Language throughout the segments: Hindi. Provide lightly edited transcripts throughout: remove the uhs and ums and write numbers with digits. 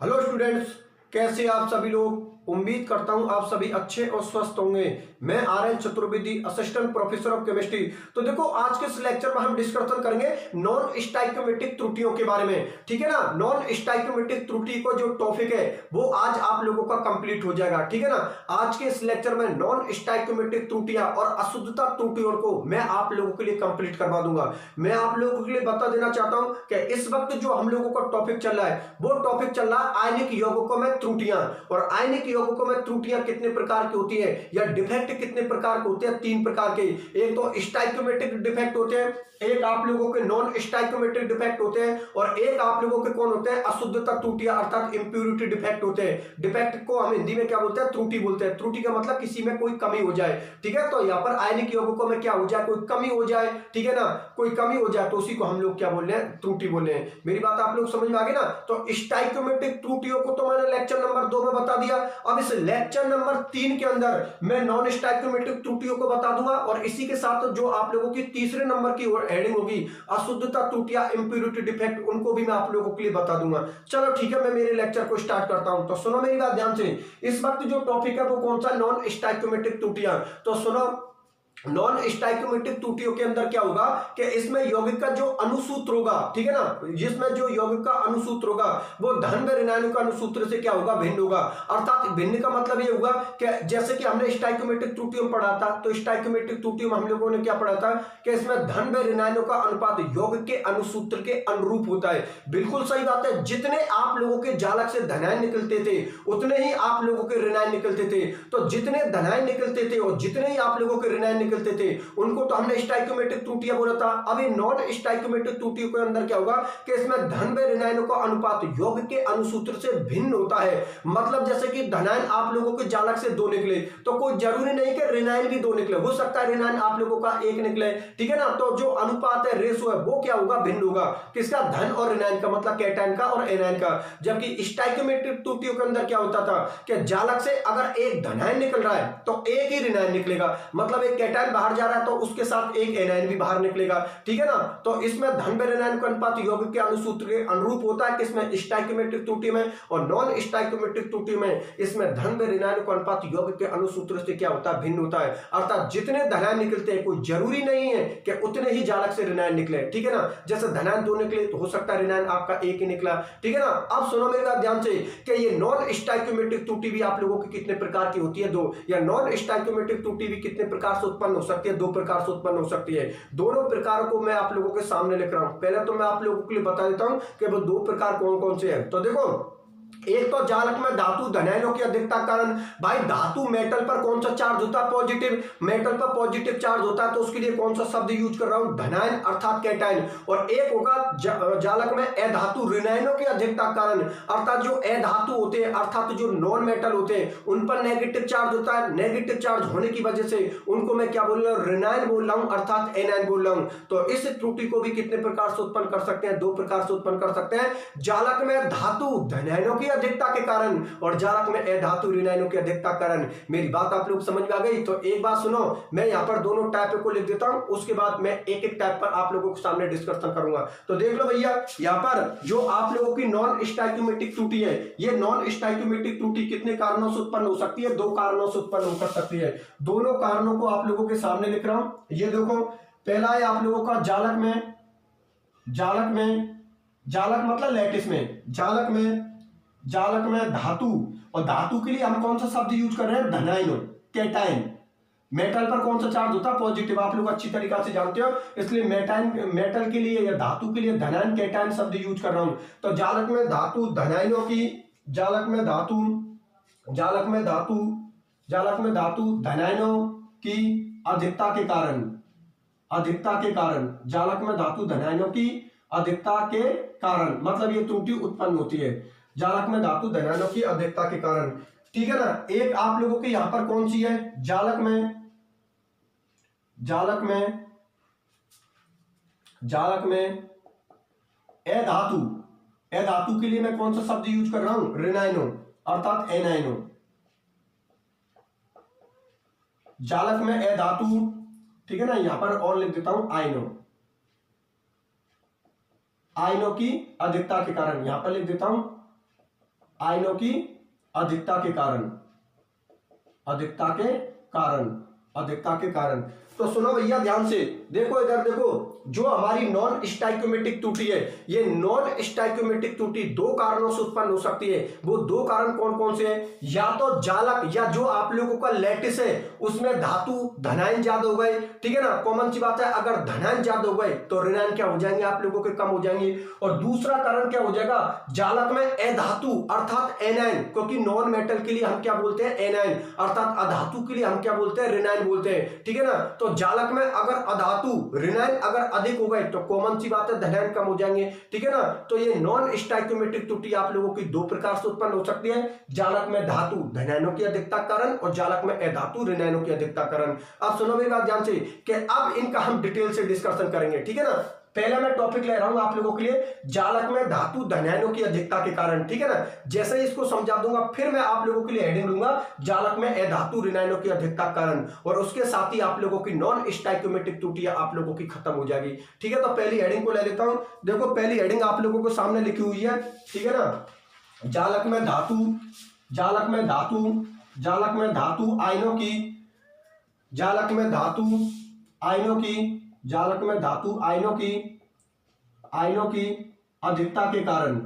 हेलो स्टूडेंट्स, कैसे आप सभी लोग। उम्मीद करता हूं आप सभी अच्छे और स्वस्थ होंगे। मैं RN. Chaturvedi, assistant professor of chemistry. तो देखो, आज के इस लेक्चर में हम डिस्कशन करेंगे नॉन स्टोइकियोमेट्रिक त्रुटियों के बारे में। ठीक है ना। नॉन स्टोइकियोमेट्रिक त्रुटि को जो टॉपिक है वो आज आप लोगों का कंप्लीट हो जाएगा। ठीक है ना। आज के इस लेक्चर में नॉन स्टोइकियोमेट्रिक त्रुटियां और अशुद्धता त्रुटियों को मैं आप लोगों के लिए कंप्लीट करवा दूंगा। मैं आप लोगों के लिए बता देना चाहता हूं कि इस वक्त जो हम लोगों का टॉपिक चल रहा है वो टॉपिक चल रहा है आयनिक यौगिकों में त्रुटियां। और आयनिक यौगिकों में त्रुटियां कितने प्रकार की होती है या डिफेक्ट कितने प्रकार के होते हैं? 3 प्रकार के। एक तो स्टोइकियोमेट्रिक डिफेक्ट होते हैं, एक आप लोगों के नॉन स्टोइकियोमेट्रिक डिफेक्ट होते हैं, और एक आप लोगों के कौन होते हैं? अशुद्धता त्रुटियां अर्थात इंप्योरिटी डिफेक्ट होते हैं। डिफेक्ट को हम हिंदी में क्या बोलते हैं? त्रुटि बोलते हैं। त्रुटि का मतलब किसी में कोई कमी हो जाए। ठीक है। तो यहां पर आयनिक यौगिकों में क्या हो जाए? कोई कमी हो जाए। ठीक है ना। कोई कमी हो जाए तो उसी को हम लोग क्या बोल रहे हैं? त्रुटि बोल रहे हैं। मेरी बात आप लोग समझ में आ गई ना। तो स्टोइकियोमेट्रिक त्रुटियों को तो मैंने लेक्चर नंबर 2 में बता दिया। अब इस लेक्चर नंबर 3 के अंदर मैं नॉन स्टोइकियोमेट्रिक त्रुटियों को बता दूंगा, और इसी के साथ जो आप लोगों की तीसरे नंबर की हेडिंग होगी अशुद्धता त्रुटियां, इंप्योरिटी डिफेक्ट, उनको भी मैं आप लोगों के लिए बता दूंगा। चलो ठीक है, मैं मेरे लेक्चर को स्टार्ट करता हूं। तो सुनो मेरी बात ध्यान से। इस वक्त जो टॉपिक है वो कौन सा? नॉन स्टोइकियोमेट्रिक त्रुटियां। तो सुनो, नॉन स्टोइकियोमेट्रिक त्रुटियों के अंदर क्या होगा कि इसमें यौगिक का जो अनुसूत्र होगा, ठीक है ना, जिसमें जो यौगिक का अनुसूत्र होगा वो धन व ऋणायनों का अनुसूत्र से क्या होगा? भिन्न होगा। अर्थात भिन्न का मतलब ये होगा कि जैसे कि हमने स्टोइकियोमेट्रिक त्रुटियों में पढ़ा था, तो स्टोइकियोमेट्रिक त्रुटियों में हम लोगों ने क्या पढ़ा था कि इसमें धन व ऋणायनों का अनुपात यौगिक के अनुसूत्र के अनुरूप होता है। बिल्कुल सही बात है। जितने आप लोगों के जालक से धनायन निकलते थे उतने ही आप लोगों के ऋणायन निकलते थे। तो जितने धनायन निकलते थे और जितने ही आप लोगों के ऋणायन निकलते थे उनको तो हमने स्टोइकियोमेट्रिक त्रुटियां बोला था। अब ये नॉन स्टोइकियोमेट्रिक त्रुटियों के अंदर क्या होगा कि इसमें धन व ऋणायनों का अनुपात यौगिक के अनुसूत्र से भिन्न होता है। मतलब जैसे कि धनायन आप लोगों के जालक से 2 निकले तो कोई जरूरी नहीं कि ऋणायन भी 2 निकले, हो सकता है ऋणायन आप लोगों का 1 निकले। ठीक है ना। तो जो अनुपात है, रेशो है, वो क्या होगा? भिन्न होगा। किसका? धन और ऋणायन का, मतलब कैटायन का और एनायन का। जबकि स्टोइकियोमेट्रिक त्रुटियों के अंदर क्या होता था कि जालक से अगर एक धनायन निकल रहा है तो एक ही ऋणायन निकलेगा। मतलब एक कैटायन बाहर जा रहा है तो उसके साथ एक एनायन भी बाहर निकलेगा। ठीक है ना। तो इसमें धन व ऋणायन का अनुपात यौगिक के अनुसूत्र के अनुरूप होता है। किसमें? स्टोइकियोमेट्रिक त्रुटि में। और नॉन स्टोइकियोमेट्रिक त्रुटि में इसमें धन व ऋणायन का अनुपात यौगिक के अनुसूत्र से क्या होता है? भिन्न होता है। अर्थात जितने धनायन निकलते हैं कोई जरूरी नहीं है कि उतने ही जालक से ऋणायन निकले। ठीक है ना। जैसे धनायन 2 निकले तो हो सकता है ऋणायन आपका 1 ही निकला। ठीक है ना। अब सुनो मेरी बात ध्यान से कि ये नॉन स्टोइकियोमेट्रिक त्रुटि भी आप लोगों की कितने प्रकार की होती है? 2। या नॉन स्टोइकियोमेट्रिक त्रुटि भी कितने प्रकार से उत्पन्न हो सकती है? 2 प्रकार से उत्पन्न हो सकती है। दोनों प्रकारों को मैं आप लोगों के सामने लिख रहा हूं। पहले तो मैं आप लोगों के लिए बता देता हूं कि वो 2 प्रकार कौन कौन से हैं। तो देखो, एक तो जालक में धातु धनायनों की अधिकता कारण, भाई धातु मेटल पर कौन सा चार्ज होता है? पॉजिटिव। मेटल पर पॉजिटिव चार्ज होता है तो उसके लिए कौन सा शब्द यूज कर रहा हूं? धनायन अर्थात कैटायन। और एक होगा जालक में अधातु ऋणायनों की अधिकता कारण, अर्थात जो अधातु होते हैं अर्थात जो नॉन मेटल होते हैं उन पर नेगेटिव चार्ज होता है। नेगेटिव चार्ज होने की वजह से उनको मैं क्या बोल रहा हूं? ऋणायन बोल रहा हूं अर्थात एनायन बोल रहा हूं। तो इस त्रुटि को भी कितने प्रकार से उत्पन्न कर सकते हैं? 2 प्रकार से उत्पन्न कर सकते हैं। जालक में धातु धनायनों की अधिकता के कारण और जालक में अधातु ऋणायनों की अधिकता कारण। मेरी बात आप लोग समझ में आ गई? तो एक बात सुनो, मैं यहां पर दोनों टाइप को लिख देता हूं, उसके बाद मैं एक एक टाइप पर आप लोगों के सामने डिस्कशन करूंगा। तो देख लो भैया, यहां पर जो आप लोगों की नॉन स्टोइकियोमेट्रिक त्रुटि है, ये नॉन स्टोइकियोमेट्रिक त्रुटि कितने कारणों से उत्पन्न हो सकती है? 2 कारणों से उत्पन्न हो सकती है। दोनों कारणों को आप लोगों के सामने लिख रहा हूं। ये देखो, पहला है आप लोगों का जालक मतलब लैटिस में, जालक में धातु, और धातु के लिए हम कौन सा शब्द यूज कर रहे हैं? धनायन, कैटायन। मेटल पर कौन सा चार्ज होता है? पॉजिटिव। आप लोग अच्छी तरीके से जानते हो, इसलिए मेटल के लिए या धातु के लिए धनायन कैटायन शब्द यूज कर रहा हूं। तो जालक में धातु धनायनों की, जालक में धातु धनायनों की अधिकता के कारण, जालक में धातु धनायनों की अधिकता के कारण, मतलब ये त्रुटि उत्पन्न होती है जालक में धातु धनायनों की अधिकता के कारण। ठीक है ना। एक आप लोगों के यहां पर कौन सी है? जालक में अधातु के लिए मैं कौन सा शब्द यूज कर रहा हूं? ऋणायनों अर्थात एनायनों। जालक में अधातु, ठीक है ना, यहां पर और लिख देता हूं आयनों की अधिकता के कारण, यहां पर लिख देता हूं आयनों की अधिकता के कारण, अधिकता के कारण, अधिकता के कारण। तो सुनो भैया ध्यान से, देखो इधर देखो, जो हमारी नॉन स्टाइक्योमेट्रिक त्रुटि है, ये नॉन स्टाइक्योमेट्रिक त्रुटि दो कारणों से उत्पन्न हो सकती है। वो दो कारण कौन कौन से हैं? या तो जालक, या जो आप लोगों का लैटिस है उसमें धातु धनायन ज्यादा हो गए, ठीक है ना, कॉमन सी बात है, अगर धनायन ज्यादा हो गए तो ऋणायन क्या हो जाएंगे आप लोगों के, कम हो जाएंगे। और दूसरा कारण क्या हो जाएगा, जालक में अधातु अर्थात एनायन, क्योंकि नॉन मेटल के लिए हम क्या बोलते हैं, एनायन, अर्थात अधातु के लिए हम क्या बोलते हैं, ऋणायन बोलते हैं, ठीक है ना। तो जालक में अगर अधातु ऋणायन अगर अधिक हो गए तो कॉमन सी बात है धनायन कम हो जाएंगे, ठीक है ना। तो ये नॉन स्टाइक्योमेट्रिक त्रुटि आप लोगों की दो प्रकार से उत्पन्न हो सकती है, जालक में धातु धनायनों की अधिकता कारण और जालक में अधातु ऋणायनों की अधिकता कारण। अब सुनो मेरी बात ध्यान से कि अब इनका हम डिटेल से डिस्कशन करेंगे, ठीक है ना। पहला मैं टॉपिक ले रहा हूं आप लोगों के लिए, जालक में धातु धनायनों की अधिकता के कारण, ठीक है ना। जैसे ही इसको समझा दूंगा फिर मैं आप लोगों के लिए हेडिंग लूंगा जालक में अधातु ऋणायनों की अधिकता कारण, और उसके साथ ही आप लोगों की नॉन स्टाइक्योमेट्रिक त्रुटियां आप लोगों की खत्म हो जाएगी, ठीक है। तो पहली हेडिंग को ले लेता हूं। देखो पहली हेडिंग आप लोगों को सामने लिखी हुई है, ठीक है ना। जालक में धातु, जालक में धातु, जालक में धातु आयनों की, जालक में धातु आयनों की, जालक में धातु आयनों की, आयनों की अधिकता के कारण,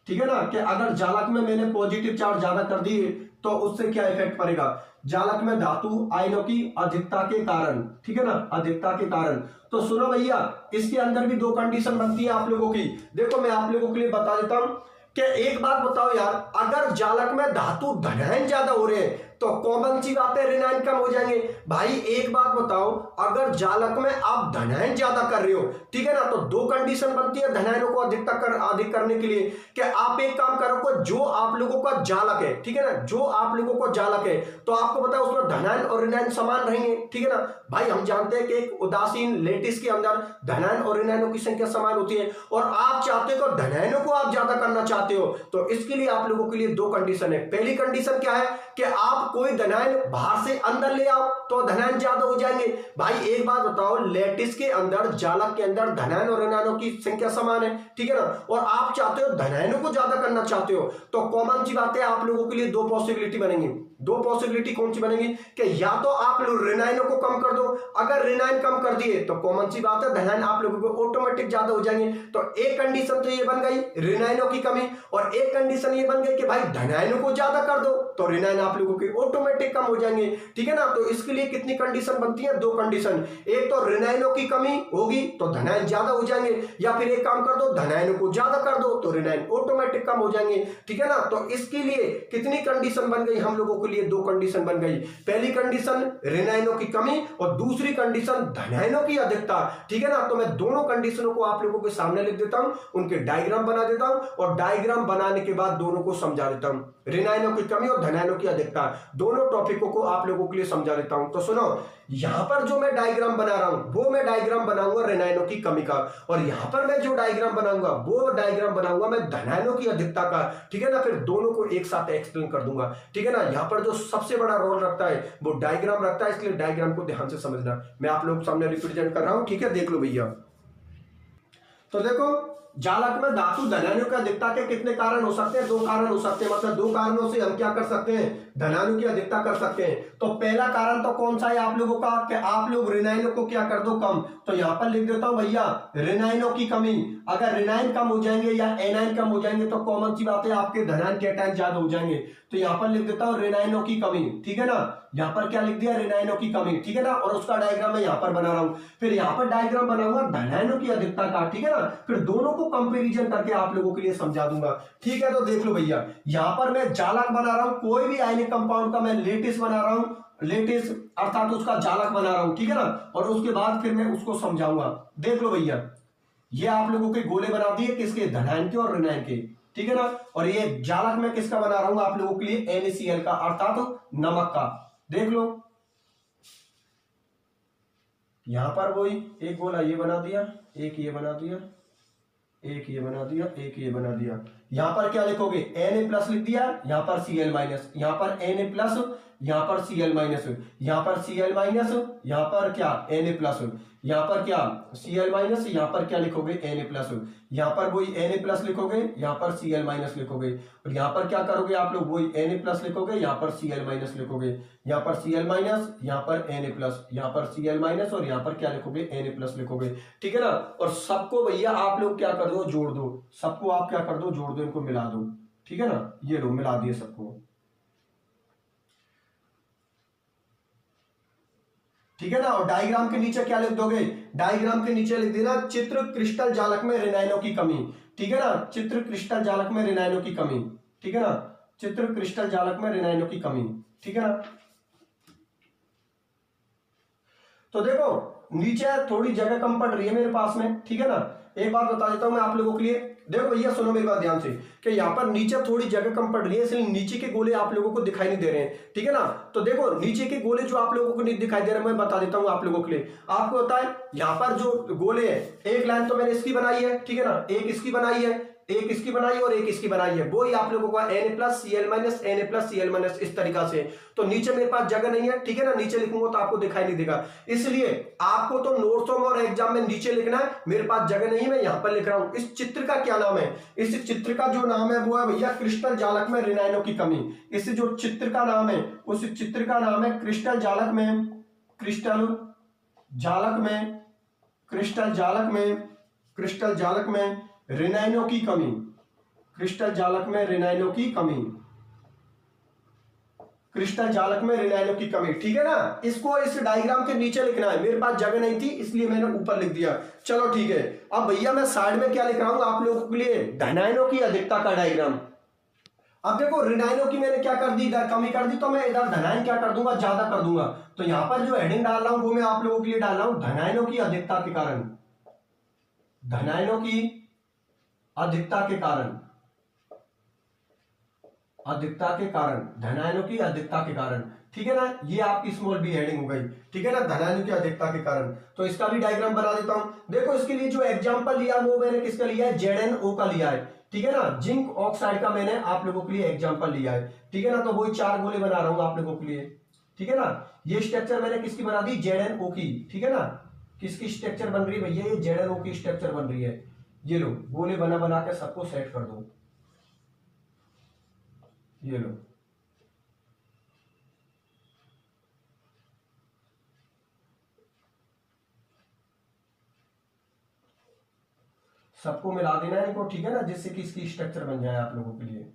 ठीक है ना, कि अगर जालक में मैंने पॉजिटिव चार्ज ज्यादा कर दिए तो उससे क्या इफेक्ट पड़ेगा, जालक में धातु आयनों की अधिकता के कारण, ठीक है ना, अधिकता के कारण। तो सुनो भैया, इसके अंदर भी दो कंडीशन बनती है आप लोगों की। देखो मैं आप लोगों के लिए बता देता हूं कि एक बात बताओ यार, अगर जालक में धातु धनायन ज्यादा हो रहे हैं तो कॉमन सी बात है ऋणायन कम हो जाएंगे। भाई एक बात बताओ, अगर जालक में आप धनायन ज्यादा कर रहे हो, ठीक है ना, तो दो कंडीशन बनती है धनायनों को अधिक करने के लिए, कि आप एक काम करो, जो आप लोगों का जालक है, ठीक है ना, जो आप लोगों को जालक है तो आपको पता है उसमें धनायन और ऋणायन समान रहेंगे, ठीक है ना। भाई हम जानते हैं कि एक उदासीन लेटिस के अंदर धनायन और ऋणायनों की संख्या समान होती है, और आप चाहते हो धनायनों को आप ज्यादा करना चाहते हो, तो इसके लिए आप लोगों के लिए दो कंडीशन है। पहली कंडीशन क्या है कि आप कोई धनायन बाहर से अंदर ले आओ तो धनायन ज्यादा हो जाएंगे। भाई एक बात बताओ, लेटिस के अंदर, जालक के अंदर धनायन और ऋणायनों की संख्या समान है, ठीक है ना, और आप चाहते हो धनायनों को ज्यादा करना चाहते हो, तो कॉमन सी बात है आप लोगों के लिए दो पॉसिबिलिटी बनेंगी। दो पॉसिबिलिटी कौन सी बनेगी कि या तो आप लोग ऋणायनों को कम कर दो, अगर ऋणायन कम कर दिए तो कॉमन सी बात है धनायन आप लोगों को ऑटोमेटिक ज्यादा हो जाएंगे। तो एक कंडीशन तो ये बन गई ऋणायनों की कमी, और एक कंडीशन ये बन गई कि भाई धनायनों को ज्यादा कर दो तो ऋणायन आप लोगों के ऑटोमेटिक कम हो जाएंगे, ठीक है ना। तो इसके लिए कितनी कंडीशन बनती है, दो कंडीशन, एक तो ऋणायनों की कमी होगी तो धनायन ज्यादा हो जाएंगे, या फिर एक काम कर दो धनायनों को ज्यादा कर दो तो ऋणायन ऑटोमेटिक कम हो जाएंगे, ठीक है ना। तो इसके लिए कितनी कंडीशन बन गई हम लोगों के लिए, दो कंडीशन बन गई। पहली कंडीशन ऋणायनों की कमी और दूसरी कंडीशन धनायनों की अधिकता, ठीक है ना। तो मैं दोनों कंडीशनों को आप लोगों के सामने लिख देता हूं, उनके डायग्राम बना देता हूं, और डायग्राम बनाने के बाद दोनों को समझा देता हूं, ऋणायनों की कमी और धनायनों की अधिकता, दोनों टॉपिकों को आप लोगों के लिए समझा देता हूं। तो सुनो, यहां पर जो मैं डायग्राम बना रहा हूं वो मैं डायग्राम बनाऊंगा ऋणायनों की कमी का, और यहां पर मैं जो डायग्राम बनाऊंगा वो डायग्राम बनाऊंगा मैं धनायनों की अधिकता का, ठीक है ना। फिर दोनों को एक साथ एक्सप्लेन कर दूंगा, ठीक है ना। यहां पर जो सबसे बड़ा रोल रखता है वो डायग्राम रखता है, इसलिए डायग्राम को ध्यान से समझना। मैं आप लोगों के सामने रिप्रेजेंट कर रहा हूं, ठीक है, देख लो भैया। तो देखो, जालक में धातु धनायनों की अधिकता के कितने कारण हो सकते हैं, दो कारण हो सकते हैं, मतलब दो कारणों से हम क्या कर सकते हैं, धनायनों की अधिकता कर सकते हैं। तो पहला कारण तो कौन सा है आप लोगों का, कि आप लोग ऋणायनों को क्या कर दो, कम। तो यहां पर लिख देता हूं भैया ऋणायनों की कमी, अगर ऋणायन कम हो जाएंगे या एनायन कम हो जाएंगे तो कॉमन सी बात है आपके धनायन कैटायन ज्यादा हो जाएंगे। तो यहां पर लिख देता हूं ऋणायनों की कमी, ठीक है ना। यहां पर क्या लिख दिया, ऋणायनों की कमी, ठीक है ना, और उसका डायग्राम मैं यहां पर बना रहा हूं। फिर यहां पर डायग्राम बनाऊंगा धनायनों की अधिकता का, ठीक है ना। फिर दोनों को कंपैरिजन करके आप लोगों के लिए समझा दूंगा, ठीक है। तो देख लो भैया, यहां पर मैं जालक बना रहा हूं, कोई भी आयनिक कंपाउंड का मैं लेटिस बना रहा हूं, लेटिस अर्थात उसका जालक बना रहा हूं, ठीक है ना, और उसके बाद फिर मैं उसको समझाऊंगा। देख लो भैया, ये आप लोगों के गोले बना दिए, किसके, धनायन के और ऋणायन के, ठीक है ना। और ये जालक मैं किसका बना रहा हूं आप लोगों के लिए, NaCl का अर्थात नमक का। देख लो, यहां पर वही एक गोला ये बना दिया, एक ये बना दिया, एक ये बना दिया, एक ये बना दिया। यहां पर क्या लिखोगे, Na+ लिख दिया, यहां पर Cl-, यहां पर Na+, यहां पर Cl-, यहां पर Cl-, यहां पर क्या, Na+, यहाँ पर क्या Cl माइनस, यहाँ पर क्या लिखोगे Na प्लस, यहाँ पर वही Na प्लस लिखोगे, यहाँ पर Cl माइनस लिखोगे, और यहाँ पर क्या करोगे आप लोग वही Na प्लस लिखोगे, यहाँ पर Cl माइनस लिखोगे, यहाँ पर Cl माइनस, यहाँ पर Na प्लस, यहाँ पर Cl माइनस, और यहाँ पर क्या लिखोगे Na प्लस लिखोगे, ठीक है ना। और सबको भैया आप लोग क्या कर दो, जोड़ दो, सबको आप क्या कर दो, जोड़ दो, इनको मिला दो, ठीक है ना। ये लो मिला दिए सबको, ठीक है ना। और डायग्राम के नीचे क्या लिख दोगे, डायग्राम के नीचे लिख देना चित्र क्रिस्टल जालक में रेनाइनों की कमी, ठीक है ना, चित्र क्रिस्टल जालक में रेनाइनों की कमी, ठीक है ना, चित्र क्रिस्टल जालक में रेनाइनों की कमी, ठीक है ना। तो देखो नीचे थोड़ी जगह कम पड़ रही है मेरे पास में, ठीक है ना। एक बात बता देता हूं मैं आप लोगों के लिए, देखो भैया सुनो मेरी बात ध्यान से, कि यहाँ पर नीचे थोड़ी जगह कम पड़ रही है, इसलिए नीचे के गोले आप लोगों को दिखाई नहीं दे रहे हैं, ठीक है ना। तो देखो नीचे के गोले जो आप लोगों को नहीं दिखाई दे रहे, मैं बता देता हूँ आप लोगों के लिए। आपको होता है यहाँ पर जो गोले है, एक लाइन तो मैंने इसकी बनाई है, ठीक है ना, एक इसकी बनाई है, एक इसकी बनाई और एक इसकी बनाई है, वो ही आप लोगों का Na plus Cl minus, Na plus Cl minus, इस तरीका से। तो नीचे मेरे पास जगह नहीं है, ठीक है ना, नीचे लिखूंगा तो आपको दिखाई नहीं देगा, इसलिए आपको तो नोट्सों में और एग्जाम में नीचे लिखना है, मेरे पास जगह नहीं है, मैं यहां पर लिख रहा हूं। इस चित्र का क्या नाम है, इस चित्र का जो नाम है वो है भैया क्रिस्टल जालक में रेनाइनों की कमी। इस जो चित्र का नाम है, उस चित्र का नाम है क्रिस्टल जालक में, क्रिस्टल जालक में, क्रिस्टल जालक में, क्रिस्टल जालक में रेनाइनों की कमी, क्रिस्टल जालक में रेनाइनों की कमी, क्रिस्टल जालक में रेनाइनों की कमी, ठीक है ना। इसको इस डायग्राम के नीचे लिखना है, मेरे पास जगह नहीं थी इसलिए मैंने ऊपर लिख दिया, चलो ठीक है। अब भैया मैं साइड में क्या लिख रहा हूं आप लोगों के लिए, रेनाइनों की अधिकता का डायग्राम। अब देखो रेनाइनों की मैंने क्या कर दी, इधर कमी कर दी, तो मैं इधर धनाइन क्या कर दूंगा, ज्यादा कर दूंगा। तो यहां पर जो हेडिंग डाल रहा हूं वो मैं आप लोगों के लिए डाल रहा हूं, धनाइनों की अधिकता के कारण, धनाइनों की अधिकता के कारण, अधिकता के कारण, धनायनों की अधिकता के कारण, ठीक है ना। ये आपकी स्मॉल बी हेडिंग हो गई, ठीक है ना, धनायनों की अधिकता के कारण। तो इसका भी डायग्राम बना देता हूं। देखो इसके लिए जो एग्जांपल लिया वो मैंने किसका लिया है, ZnO का लिया है, ठीक है ना, जिंक ऑक्साइड का मैंने आप लोगों के लिए एग्जांपल लिया है, ठीक है ना। तो वही 4 गोले बना रहा हूं आप लोगों के लिए, ठीक है ना। ये स्ट्रक्चर मैंने किसकी बना दी, ZnO की, ठीक है ना। किसकी स्ट्रक्चर बन रही है भैया, ये ZnO की स्ट्रक्चर बन रही है। ये लो गोले बना बना के सबको सेट कर दो, ये लो, सबको मिला देना है इनको, ठीक है ना, जिससे कि इसकी स्ट्रक्चर बन जाए आप लोगों के लिए।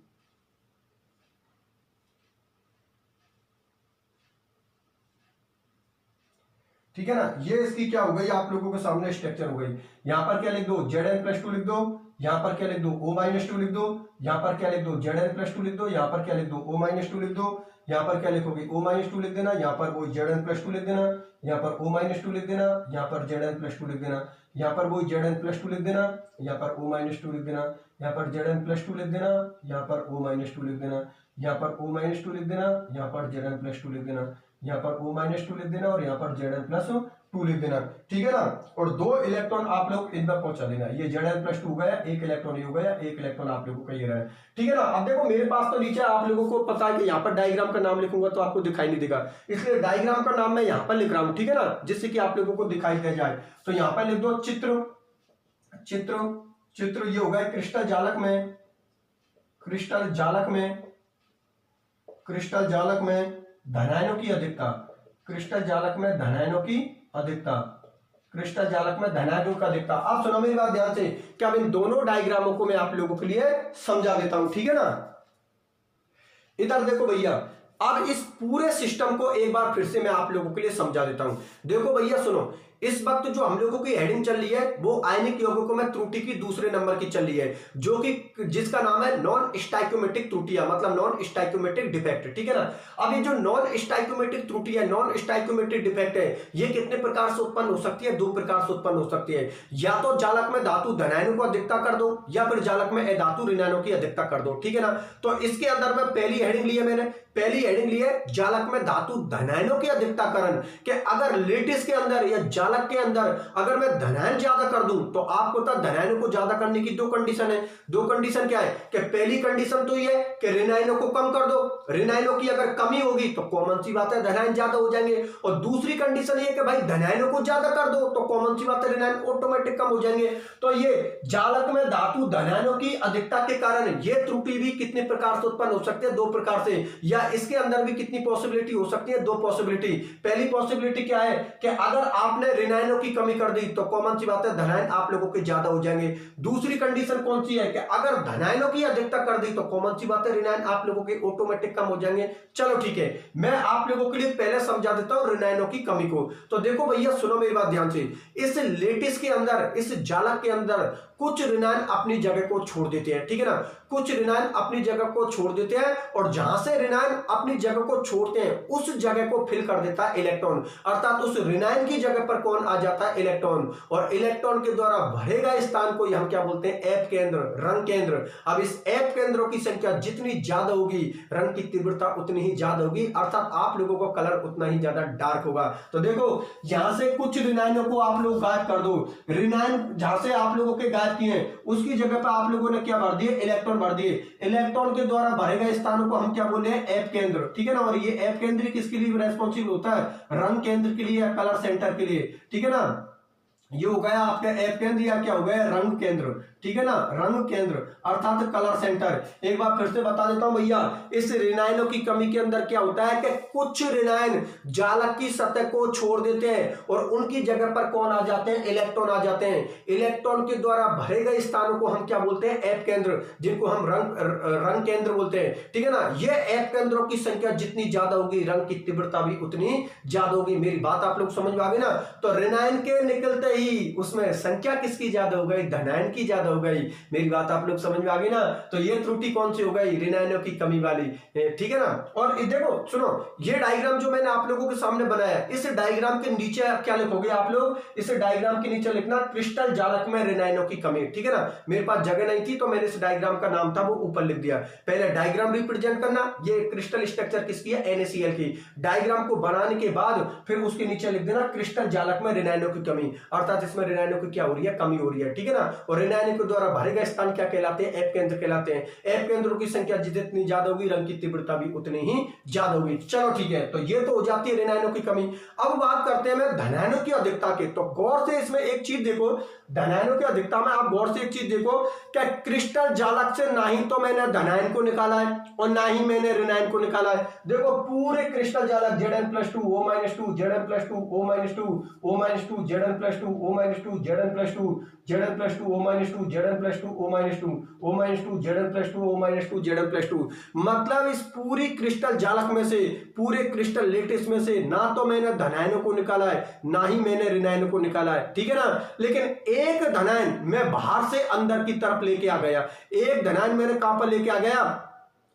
ठीक है ना, ये इसकी क्या हो गई आप लोगों के सामने स्ट्रक्चर हो गई। यहां पर क्या लिख दो, Zn+2 लिख दो, यहां पर क्या लिख दो, O-2 लिख दो, यहां पर क्या लिख दो, Zn+2 लिख दो, यहां पर क्या लिख दो, O-2 लिख दो, यहां पर क्या लिखोगे, O-2 लिख देना, यहां पर वो Zn+2 लिख देना, यहां पर O-2 लिख देना, यहां पर Zn+2 लिख देना, यहां पर वो Zn+2 लिख देना, यहां पर O-2 लिख देना, यहां पर Zn+2 लिख देना, यहां पर O-2 लिख देना, यहां पर O-2 लिख देना, यहां पर Zn+2 लिख देना, यहाँ पर O-2 लिख देना और यहाँ पर Zn+2 लिख देना, ठीक है ना। और 2 इलेक्ट्रॉन आप लोग इनमें पहुंचा देना, ये Zn+2 हो गया, 1 इलेक्ट्रॉन ये हो गया, 1 इलेक्ट्रॉन आप लोगों का ये रहा है, ठीक है ना। अब देखो मेरे पास तो नीचे आप लोगों को पता है कि यहाँ पर डायग्राम का नाम लिखूंगा तो आपको दिखाई नहीं देगा, इसलिए डायग्राम का नाम मैं यहाँ पर लिख रहा हूँ, ठीक है ना, जिससे कि आप लोगों को दिखाई दे जाए। तो यहाँ पर लिख दो चित्र, चित्र, चित्र ये हो गया क्रिस्टल जालक में, क्रिस्टल जालक में, क्रिस्टल जालक में धनायनों की अधिकता, क्रिस्टल जालक में धनायनों की अधिकता, क्रिस्टल जालक में धनायनों की अधिकता। आप सुनो मेरी बात ध्यान से, क्या अब इन दोनों डायग्रामों को मैं आप लोगों के लिए समझा देता हूं, ठीक है ना। इधर देखो भैया, अब इस पूरे सिस्टम को एक बार फिर से मैं आप लोगों के लिए समझा देता हूं। देखो भैया सुनो, इस वक्त जो हम लोगों की हेडिंग चल रही है वो आयनिक यौगिकों में त्रुटि की दूसरे नंबर की चल रही है, जो कि जिसका नाम है नॉन स्टाइक्योमेट्रिक त्रुटियां, मतलब नॉन स्टाइक्योमेट्रिक डिफेक्ट, ठीक है ना। अब ये जो नॉन स्टाइक्योमेट्रिक त्रुटि है, नॉन स्टाइक्योमेट्रिक डिफेक्ट है, ये कितने प्रकार से उत्पन्न हो सकती है, 2 प्रकार से उत्पन्न हो सकती है। या तो जालक में धातु धनायनों को अधिकता कर दो, या फिर जालक में अधातु ऋणायनों की अधिकता कर दो, ठीक है ना। तो इसके अंदर में पहली हेडिंग ली है मैंने, पहली हेडिंग ली है जालक में धातु धनायनों की अधिकता कारण कि अगर लेटिस के अंदर या जालक के अंदर अगर मैं धनायन ज्यादा कर दूं तो आपको पता धनायनों को ज्यादा करने की दो कंडीशन है। दो कंडीशन क्या है कि पहली कंडीशन तो ये कि ऋणायनों को कम कर दो, ऋणायनों की अगर कमी होगी तो कॉमन सी बात है धनायन ज्यादा हो जाएंगे, और दूसरी कंडीशन ये कि भाई धनायनों को ज्यादा कर दो तो कॉमन सी बात है ऋणायन ऑटोमेटिक कम हो जाएंगे। तो ये जालक में धातु धनायनों की अधिकता के कारण ये त्रुटि भी कितने प्रकार से उत्पन्न हो सकती है, दो प्रकार से, या इसके अंदर भी कितनी पॉसिबिलिटी हो सकती है, दो पॉसिबिलिटी। पहली पॉसिबिलिटी क्या है कि अगर आपने ऋणायनों की कमी कर दी तो कॉमन सी बात है धनायन आप लोगों के ज्यादा हो जाएंगे। दूसरी कंडीशन कौन सी है कि अगर धनायनों की अधिकता कर दी तो कॉमन सी बात है ऋणायन आप लोगों के ऑटोमेटिक कम हो जाएंगे। चलो ठीक है, मैं आप लोगों के लिए पहले समझा देता हूं ऋणायनों की कमी को। तो देखो भैया सुनो मेरी बात ध्यान से, इस लेटिस के अंदर, इस जालक के अंदर कुछ ऋणायन अपनी जगह को छोड़ देते हैं, ठीक है ना, कुछ ऋणायन अपनी जगह को छोड़ देते हैं, और जहां से ऋणायन अपनी जगह को छोड़ते हैं उस जगह को फिल कर देता है इलेक्ट्रॉन, अर्थात उस ऋणायन की जगह पर कौन आ जाता है इलेक्ट्रॉन, और इलेक्ट्रॉन के द्वारा भरे गए स्थान को हम क्या बोलते हैं एप केंद्र, रंग केंद्र। अब इस एप केंद्रों की संख्या जितनी ज्यादा होगी रंग की तीव्रता उतनी ही ज्यादा होगी, अर्थात आप लोगों का कलर उतना ही ज्यादा डार्क होगा। तो देखो यहां से कुछ ऋणायनों को आप लोग गायब कर दो, ऋणायन जहां से आप लोगों के गायब किए उसकी जगह पर आप लोगों ने क्या भर दिए, इलेक्ट्रॉन भर दिए। इलेक्ट्रॉन के द्वारा भरे गए स्थानों को हम क्या बोले हैं एप केंद्र, ठीक है ना, और ये एप केंद्र किसके लिए रेस्पॉन्सिबल होता है, रंग केंद्र के लिए या कलर सेंटर के लिए, ठीक है ना। ये हो गया आपका एप केंद्र या क्या हो गया रंग केंद्र, ठीक है ना, रंग केंद्र अर्थात कलर सेंटर। एक बार फिर से बता देता हूं भैया, इस ऋणायनों की कमी के अंदर क्या होता है कि कुछ ऋणायन जालक की सतह को छोड़ देते हैं और उनकी जगह पर कौन आ जाते हैं, इलेक्ट्रॉन आ जाते हैं। इलेक्ट्रॉन के द्वारा भरे गए स्थानों को हम क्या बोलते हैं एप केंद्र, जिनको हम रंग केंद्र बोलते हैं, ठीक है ना। ये एप केंद्रों की संख्या जितनी ज्यादा होगी रंग की तीव्रता भी उतनी ज्यादा होगी। मेरी बात आप लोग समझ में आ गई ना। तो ऋणायन के निकलते ही उसमें संख्या किसकी ज्यादा हो गई, धनायन की ज्यादा हो गई। मेरी बात आप लोग समझ में आ गई ना। तो ये त्रुटि कौन सी हो गई, ऋणायनों की कमी वाली, ठीक है ना। और देखो सुनो, ये डायग्राम जो मैंने आप लोगों के सामने बनाया है, इस डायग्राम के नीचे क्या लिखोगे आप लोग, इस डायग्राम के नीचे लिखना क्रिस्टल जालक में ऋणायनों की कमी, ठीक है ना। मेरे पास जगह नहीं थी तो मैंने इस डायग्राम का नाम था वो ऊपर लिख दिया। पहले डायग्राम रिप्रेजेंट करना, ये क्रिस्टल स्ट्रक्चर किसकी है, NaCl की। डायग्राम को बनाने के बाद फिर उसके नीचे लिख देना क्रिस्टल जालक में ऋणायनों की कमी, अर्थात इसमें ऋणायनों की क्या हो रही है, कमी हो रही है, ठीक है ना। और ऋणायनों के द्वारा भरे गए स्थान क्या कहलाते हैं, एप केंद्र कहलाते हैं। एप केंद्रों की संख्या जितनी ज्यादा होगी रंग की तीव्रता भी उतनी ही ज्यादा होगी। चलो ठीक है, तो ये तो हो जाती है ऋणायनों की कमी। अब बात करते हैं मैं धनायनों की अधिकता की। तो गौर से इसमें एक चीज देखो, धनायनों की अधिकता में आप गौर से एक चीज देखो, क्या क्रिस्टल जालक से ना ही तो मैंने धनायन को निकाला है और ना ही मैंने ऋणायन को निकाला है। देखो पूरे क्रिस्टल जालक Zn+2 O-2 Zn+2 O-2 O-2 Zn+2 O-2 Zn+2 Zn+2 O-2 Zn+2 O-2 O-2 Zn+2 O-2 Zn+2। मतलब इस पूरी क्रिस्टल जालक में से, पूरे क्रिस्टल लेटिस में से ना तो मैंने धनायनों को निकाला है ना ही मैंने ऋणायनों को निकाला है, ठीक है ना। लेकिन एक धनायन मैं बाहर से अंदर की तरफ लेके आ गया, एक धनायन मैंने कहां पर लेके आ गया,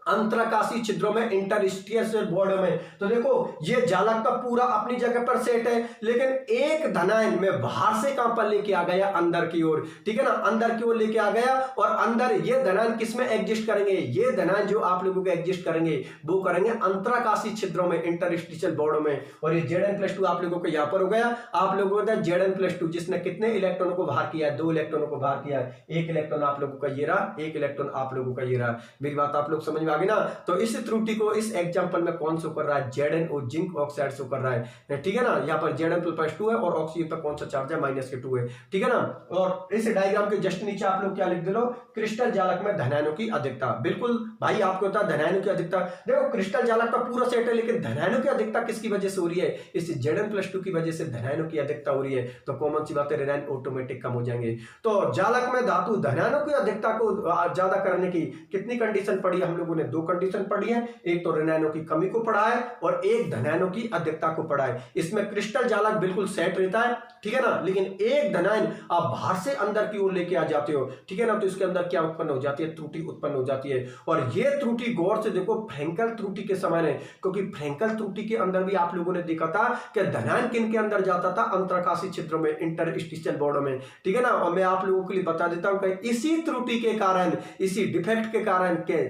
अंतराकाशी छिद्रों में, इंटरस्टिशियल बॉर्डर में। तो देखो ये जालक का पूरा अपनी जगह पर सेट है, लेकिन एक धनायन मैं बाहर से कहां पर लेके आ गया, अंदर की ओर, ठीक है ना, अंदर की ओर लेके आ गया। और अंदर ये धनायन किसमें एग्जिस्ट करेंगे, ये धनायन जो आप लोगों को एग्जिस्ट करेंगे वो करेंगे अंतराकाशी छिद्रों में, इंटरस्टिशियल बॉर्डर में। और ये Zn+2 आप लोगों को यहां पर हो गया। आप लोगों को Zn+2 जिसने कितने इलेक्ट्रॉनों को बाहर किया है, 2 इलेक्ट्रॉनों को बाहर किया है। एक इलेक्ट्रॉन आप लोगों का ये रहा, एक इलेक्ट्रॉन आप लोगों का ये रहा। मेरी बात आप लोग समझ में ना। तो इस त्रुटि को इस एग्जांपल में कौन शो कर रहा है, Zn और जिंक ऑक्साइड शो कर रहा है, ठीक है ना। यहाँ पर Zn+2 है और ऑक्सीजन पर कौन सा चार्ज है, -2 है, ठीक है ना। और इस डायग्राम के जस्ट नीचे आप लोग क्या लिख दो, क्रिस्टल जालक में धनायनों की अधिकता। बिल्कुल भाई आपको होता है धनायनों की अधिकता। देखो क्रिस्टल जालक का पूरा सेट है, लेकिन धनायनों की अधिकता किसकी वजह से हो रही है, इस Zn+2 की वजह से धनायनों की अधिकता हो रही है। तो कॉमन सी बात है ऋणायन ऑटोमेटिक कम हो जाएंगे। तो जालक में धातु धनायनों की अधिकता को ज्यादा करने की कितनी कंडीशन पड़ी है, हम लोगों ने 2 कंडीशन पढ़ी है। एक तो ऋणायनों की कमी को पढ़ा है और एक धनायनों की अधिकता को पढ़ा है। इसमें क्रिस्टल जालक बिल्कुल सेट रहता है, ठीक है ना, लेकिन एक धनायन आप बाहर से अंदर की ओर लेके आ जाते हो, ठीक है ना, तो इसके अंदर क्या उत्पन्न हो जाती है, त्रुटि उत्पन्न हो जाती है। और ये त्रुटि गौर से देखो फ्रैंकल त्रुटि के समान है, क्योंकि फ्रैंकल त्रुटि के अंदर भी आप लोगों ने देखा था कि धनायन किन के अंदर जाता था, अंतराकाशी छिद्रों में, इंटरस्टिशियल बॉर्डर में, ठीक है ना। और मैं आप लोगों के लिए बता देता हूं कि इसी त्रुटि के कारण, इसी डिफेक्ट के कारण के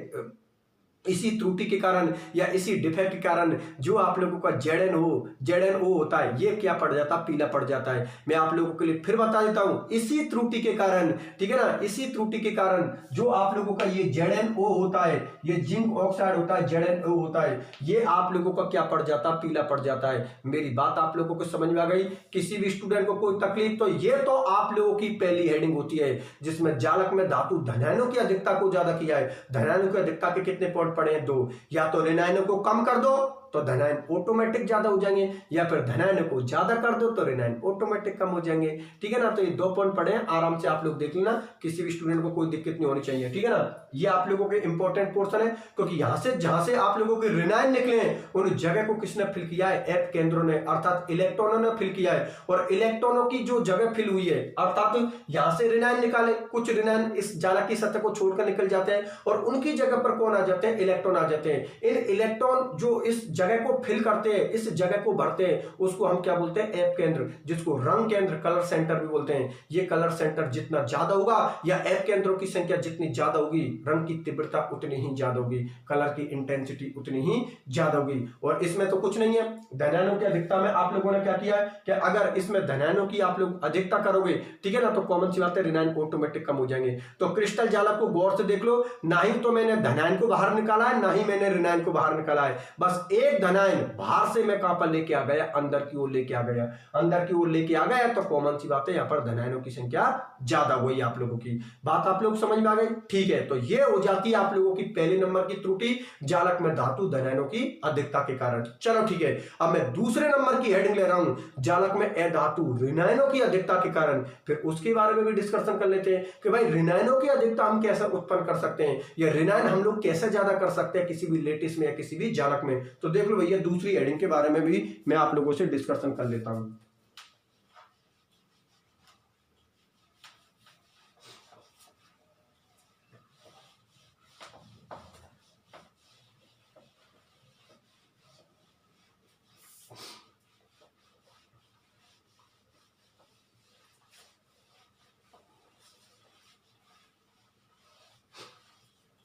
इसी त्रुटि के कारण या इसी डिफेक्ट के कारण जो आप लोगों का ZnO होता है, ये क्या पड़ जाता है, पीला पड़ जाता है। मैं आप लोगों के लिए फिर बता देता हूं, इसी त्रुटि के कारण, ठीक है ना, इसी त्रुटि के कारण जो आप लोगों का ये ZnO होता है, ये जिंक ऑक्साइड होता है, ZnO होता है, ये आप लोगों का क्या पड़ जाता है, पीला पड़ जाता है। मेरी बात आप लोगों को समझ में आ गई? किसी भी स्टूडेंट को कोई तकलीफ, तो ये तो आप लोगों की पहली हेडिंग होती है, जिसमें जालक में धातु धनायनों की अधिकता को ज्यादा किया है। धनायनों की अधिकता के कितने पॉइंट पड़े हैं? 2। या तो ऋणायनों को कम कर दो तो धनायन ऑटोमेटिक ज्यादा हो जाएंगे, या फिर धनायन को ज्यादा कर दो तो ऋणायन ऑटोमेटिक कम हो जाएंगे। ठीक है ना, तो ये 2 पॉइंट पड़े हैं, आराम से आप लोग देख लेना, किसी भी स्टूडेंट को कोई दिक्कत नहीं होनी चाहिए। ठीक है ना, ये आप लोगों के इंपॉर्टेंट पोर्शन है, क्योंकि यहां से जहां से आप लोगों के ऋणायन निकले हैं उन जगह को किसने फिल किया है? एफ केंद्रों ने, अर्थात इलेक्ट्रॉनों ने फिल किया है। और इलेक्ट्रॉनों की जो जगह फिल हुई है, अर्थात यहां से ऋणायन निकाले, कुछ ऋणायन इस जालक की सतह को छोड़कर निकल जाते हैं और उनकी जगह पर कौन आ जाते हैं? इलेक्ट्रॉन आ जाते हैं। इन इलेक्ट्रॉन जो इस जगह को फिल करते हैं, इस जगह को भरते हैं, उसको हम क्या बोलते हैं? एफ केंद्र, जिसको रंग केंद्र, कलर सेंटर भी बोलते हैं। ये कलर सेंटर जितना ज्यादा होगा या एफ केंद्रों की संख्या जितनी ज्यादा होगी, रंग की तीव्रता उतनी ही ज्यादा होगी, कलर की इंटेंसिटी उतनी ही ज्यादा होगी। और इसमें तो कुछ नहीं है, धनायनों की अधिकता में आप लोगों ने क्या किया है कि अगर इसमें धनायनों की आप लोग अधिकता करोगे, ठीक है ना, तो कॉमन सी बात है, ऋणायन ऑटोमेटिक कम हो जाएंगे। तो क्रिस्टल जालक को गौर से देख लो, ना ही तो मैंने धनायन को बाहर निकाला है, ना ही मैंने ऋणायन को बाहर निकाला है, बस एक धनायन बाहर से मैं कहां पर लेके आ गया? अंदर की ओर लेके आ गया। अंदर की ओर लेके आ गया तो कॉमन सी बात है, यहां पर धनायनों की संख्या ज्यादा हुई। आप लोगों की बात आप लोग समझ में आ गई? ठीक है, तो ये हो जाती है आप लोगों की पहले नंबर की त्रुटि, जालक में धातु धनायनों की अधिकता के कारण। चलो ठीक है, अब मैं दूसरे नंबर की हेडिंग ले रहा हूं, जालक में अधातु ऋणायनों की अधिकता के कारण। फिर उसके बारे में भी डिस्कशन कर लेते हैं कि भाई ऋणायनों की अधिकता हम कैसे उत्पन्न कर सकते हैं, या ऋणायन हम लोग कैसे ज्यादा कर सकते हैं किसी भी लेटिस में या किसी भी जालक में। तो देख लो भैया, दूसरी हेडिंग के बारे में भी मैं आप लोगों से डिस्कशन कर लेता हूं।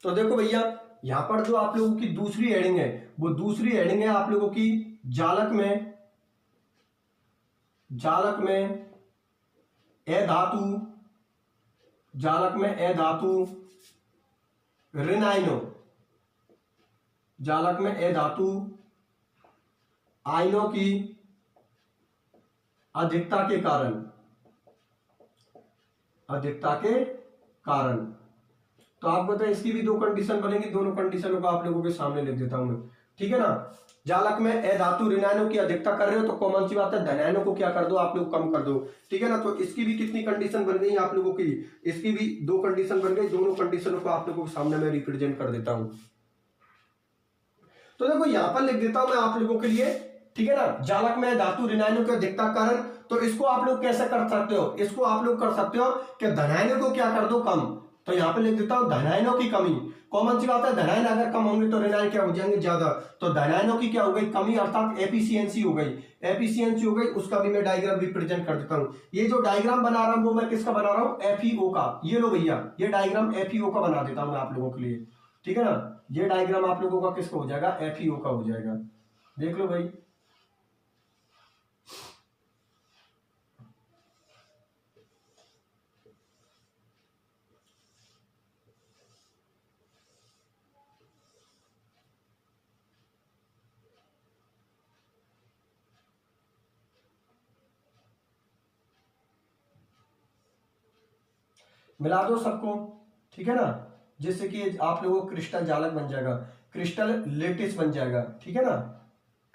तो देखो भैया, यहां पर जो आप लोगों की दूसरी हेडिंग है, वो दूसरी हेडिंग है आप लोगों की जालक में अधातु, जालक में अधातु ऋणायनों, जालक में अधातु आयनों की अधिकता के कारण, अधिकता के कारण। तो आप बताएं, इसकी भी 2 कंडीशन बनेगी, दोनों कंडीशनों को आप लोगों के सामने लिख देता हूं मैं। ठीक है ना, जालक में अधातु ऋणायनों की अधिकता कर रहे हो तो कॉमन सी बात है, धनायनों को क्या कर दो आप लोग? कम कर दो। ठीक है ना, तो इसकी भी कितनी कंडीशन बन गई आप लोगों की? इसकी भी 2 कंडीशन बन गई, दोनों कंडीशनों को आप लोगों के सामने मैं रिप्रेजेंट कर देता हूं। तो देखो यहां पर लिख देता हूं मैं आप लोगों के लिए, ठीक है ना, जालक में धातु ऋणायनों की अधिकता कारण। तो इसको आप लोग कैसे कर सकते हो? इसको आप लोग कर सकते हो कि धनायनों को क्या कर दो? कम। तो यहां पे लिख देता हूं धनायनों की कमी। कॉमन सी बात है, धनायन अगर कम होंगे तो ऋणायन क्या हो जाएंगे? ज्यादा। तो धनायनों की क्या हो गई? कमी, अर्थात एफिशिएंसी हो गई। एफिशिएंसी हो गई, उसका भी मैं डायग्राम रिप्रेजेंट कर देता हूं। ये जो डायग्राम बना रहा हूं वो मैं किसका बना रहा हूं? एफईओ का। ये लो भैया, ये डायग्राम एफईओ का बना देता हूं मैं आप लोगों के लिए। ठीक है ना, ये डायग्राम आप लोगों का किसका हो जाएगा? एफईओ का हो जाएगा। देख लो भाई, मिला दो सबको, ठीक है ना, जिससे कि आप लोगों को क्रिस्टल जालक बन जाएगा, क्रिस्टल लेटिस बन जाएगा। ठीक है ना,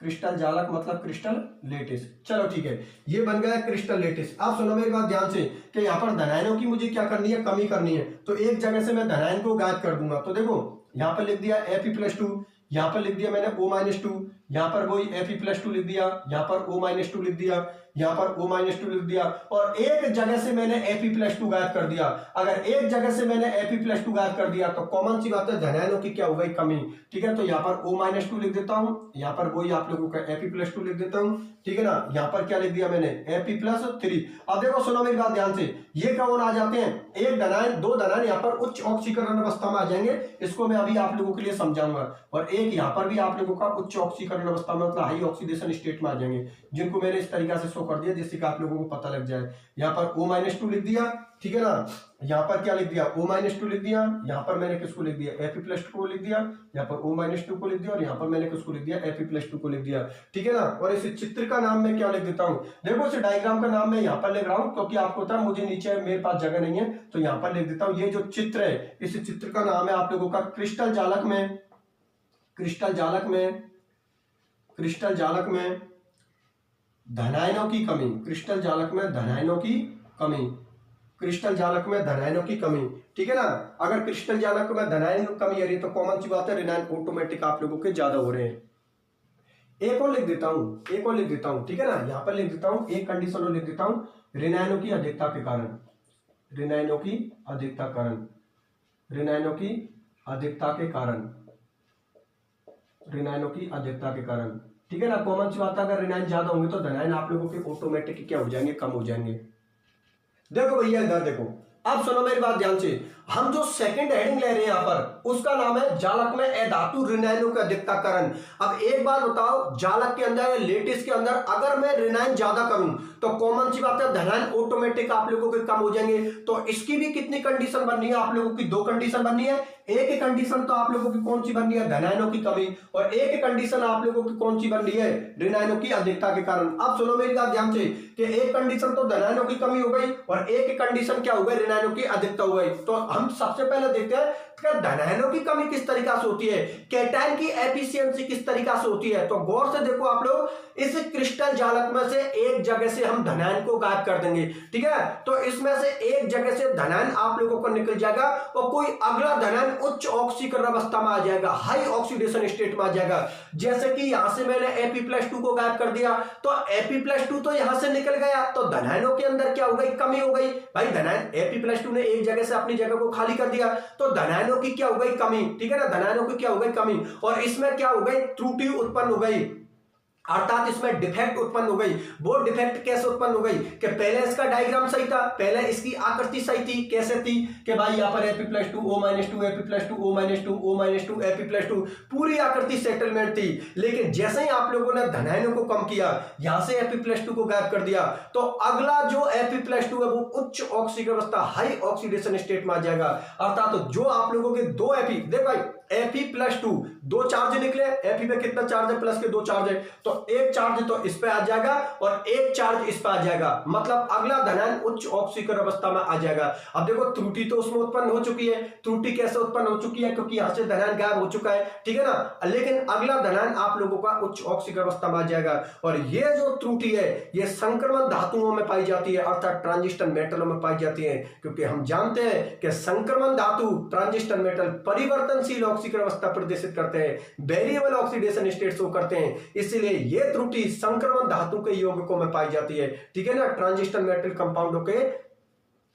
क्रिस्टल जालक मतलब क्रिस्टल लेटिस। चलो ठीक है, ये बन गया क्रिस्टल लेटिस। आप सुनो मेरी बात ध्यान से कि यहाँ पर धनायनों की मुझे क्या करनी है? कमी करनी है। तो एक जगह से मैं धनायन को गायब कर दूंगा। तो देखो यहाँ पर लिख दिया Fe+2, यहाँ पर लिख दिया मैंने O-2, यहाँ पर वही Fe+2 लिख दिया, यहाँ पर O-2 लिख दिया, यहाँ पर O-2 लिख दिया, और एक जगह से मैंने Fe+2 गायब कर दिया। अगर एक जगह से मैंने Fe+2 गायब कर दिया तो कॉमन सी बात है धन आयनों की क्या हो गई, कमी। ठीक है, तो यहाँ पर O-2 लिख देता हूं, यहाँ पर वही आप लोगों का Fe+2 लिख देता हूं। ठीक है ना, यहाँ पर क्या लिख दिया मैंने, Fe+3। अब देखो सुनो मेरी बात ध्यान से, ये कौन आ जाते हैं, एक धनायन दो धनायन यहाँ पर उच्च ऑक्सीकरण अवस्था में आ जाएंगे, इसको मैं अभी आप लोगों के लिए समझाऊंगा, और एक यहाँ पर भी आप लोगों का उच्च ऑक्सीकरण अवस्था में मतलब हाई ऑक्सीडेशन स्टेट में आ जाएंगे, जिनको मैंने इस तरीके से शो कर दिया जिससे कि आप लोगों को पता लग जाए। यहाँ पर O-2 लिख दिया, ठीक है ना, यहाँ पर क्या लिख दिया, O-2 लिख दिया, यहाँ पर मैंने किसको लिख दिया, Fe+2 को लिख दिया, यहाँ पर O-2 को लिख दिया, और यहाँ पर मैंने किसको लिख दिया, Fe+2 को लिख दिया। ठीक है ना, और इस चित्र का नाम मैं क्या लिख देता हूँ, देखो इस डायग्राम का नाम मैं यहाँ पर लिख रहा हूँ क्योंकि आपको पता है मुझे नीचे मेरे पास जगह नहीं है, तो यहाँ पर लिख देता हूँ। ये जो चित्र है, इस चित्र का नाम है आप लोगों का क्रिस्टल जालक में, क्रिस्टल जालक में धनायनों की कमी, क्रिस्टल जालक में धनायनों की कमी, क्रिस्टल जालक में धनायनों की कमी। ठीक है ना, अगर क्रिस्टल जालक में धनायन की कमी आ रही है तो कॉमन सी बात है ऋणायन ऑटोमेटिक आप लोगों के ज्यादा हो रहे हैं। एक और लिख देता हूं, ठीक है ना, यहां पर लिख देता हूं, एक कंडीशन और लिख देता हूं, ऋणायनों की अधिकता के कारण, ऋणायनों की अधिकता कारण, ऋणायनों की अधिकता के कारण, ऋणायनों की अधिकता के कारण। ठीक है ना, कॉमन सी बात है अगर ऋणायन ज्यादा होंगे तो धनायन आप लोगों के ऑटोमेटिक क्या हो जाएंगे, कम हो जाएंगे। देखो भैया इधर देखो, अब सुनो मेरी बात ध्यान से, हम जो सेकंड हेडिंग ले रहे हैं यहां पर उसका नाम है जालक में अधातु ऋणायनों का अधिकता कारण। अब एक बात बताओ, जालक के अंदर या लेटिस के अंदर अगर मैं ऋणायन ज्यादा करूं तो कॉमन सी बात है धनायन ऑटोमेटिक आप लोगों के कम हो जाएंगे। तो इसकी भी कितनी कंडीशन बननी है, आप लोगों की दो कंडीशन बननी है। एक कंडीशन तो आप लोगों की कौन सी बननी है, धनायनों की कमी, और एक कंडीशन आप लोगों की कौन सी बननी है, ऋणायनों की अधिकता के कारण। अब सुनो मेरी बात ध्यान से कि एक कंडीशन तो धनायनों की कमी हो गई और एक कंडीशन क्या हो गई, ऋणायनों की अधिकता हो गई। तो हम सबसे पहले देखते हैं कि धनायनों की कमी किस तरीका से होती है, कैटायन की एफिशिएंसी किस तरीका से होती है। तो गौर से देखो आप लोग, इस क्रिस्टल जालक में से एक जगह से हम धनायन को गायब कर देंगे। ठीक है, तो इसमें से एक जगह से धनायन आप लोगों को निकल जाएगा और कोई अगला धनायन उच्च ऑक्सीकरण अवस्था में आ जाएगा, हाई ऑक्सीडेशन स्टेट में आ जाएगा। जैसे कि यहां से मैंने Fe+2 को गायब कर दिया तो Fe+2 तो यहां से निकल गया, तो धनायनों के अंदर क्या हो गई, कमी हो गई। भाई धनायन Fe+2 ने एक जगह से अपनी जगह को खाली कर दिया तो धनायनों की क्या हो गई, कमी। ठीक है ना, धनायनों की क्या हो गई, कमी, और इसमें क्या हो गई, त्रुटि उत्पन्न हो गई, अर्थात इसमें डिफेक्ट उत्पन्न हो गई। वो डिफेक्ट कैसे उत्पन्न हो गई कि पहले इसका डायग्राम सही था, पहले इसकी आकृति सही थी। कैसे थी कि भाई यहाँ पर Fe+2 O-2 Fe+2 O-2 O-2 Fe+2 पूरी आकृति सेटलमेंट थी। लेकिन जैसे ही आप लोगों ने धनायनों को कम किया, यहां से Fe+2 को गायब कर दिया, तो अगला जो Fe+2 है वो उच्च ऑक्सीकरण अवस्था, हाई ऑक्सीडेशन स्टेट में आ जाएगा। अर्थात जो आप लोगों के दो देख भाई Fe+2 दो चार्ज निकले, Fe पे कितना चार्ज है, प्लस के दो चार्ज है, तो एक चार्ज तो इस पे आ जाएगा और एक चार्ज इस पे आ जाएगा, मतलब अगला धनायन उच्च ऑक्सीकरण अवस्था में आ जाएगा। अब देखो त्रुटि तो उसमें उत्पन्न हो चुकी है, त्रुटि कैसे उत्पन्न हो चुकी है, क्योंकि यहां से धनायन गायब हो चुका है। ठीक है ना, लेकिन अगला धनायन आप लोगों का उच्च ऑक्सीकरण अवस्था में आ जाएगा। और ये जो त्रुटि है ये संक्रमण धातुओं में पाई जाती है, अर्थात ट्रांजिस्टर मेटलों में पाई जाती है, क्योंकि हम जानते हैं कि संक्रमण धातु ट्रांजिस्टर मेटल परिवर्तनशील ऑक्सीकरण अवस्था प्रदर्शित करते हैं, वेरिएबल ऑक्सीडेशन स्टेट शो करते हैं, इसलिए ये त्रुटि संक्रमण धातु के यौगिकों में पाई जाती है। ठीक है ना, ट्रांजिस्टर मेटल कंपाउंडों के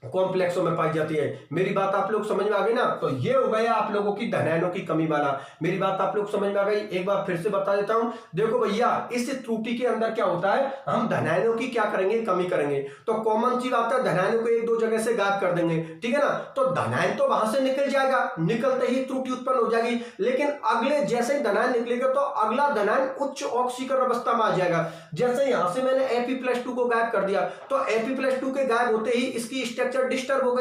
कॉम्प्लेक्सों में पाई जाती है। मेरी बात आप लोग समझ में आ गई ना, तो ये हो गया आप लोगों की धनायनों की कमी वाला। मेरी बात आप लोग समझ में आ गई, एक बार फिर से बता देता हूं। देखो भैया, इस त्रुटि के अंदर क्या होता है, हम धनायनों की क्या करेंगे, कमी करेंगे। तो कॉमन सी बात है धनायनों को एक दो जगह से गायब कर देंगे। ठीक है ना, तो धनायन तो वहां से निकल जाएगा, निकलते ही त्रुटि उत्पन्न हो जाएगी, लेकिन अगले जैसे ही धनायन निकलेगा तो अगला धनायन उच्च ऑक्सीकरण अवस्था में आ जाएगा। जैसे यहां से मैंने Fe+2 को गायब कर दिया तो Fe+2 के गायब होते ही इसकी डिस्टर्ब हो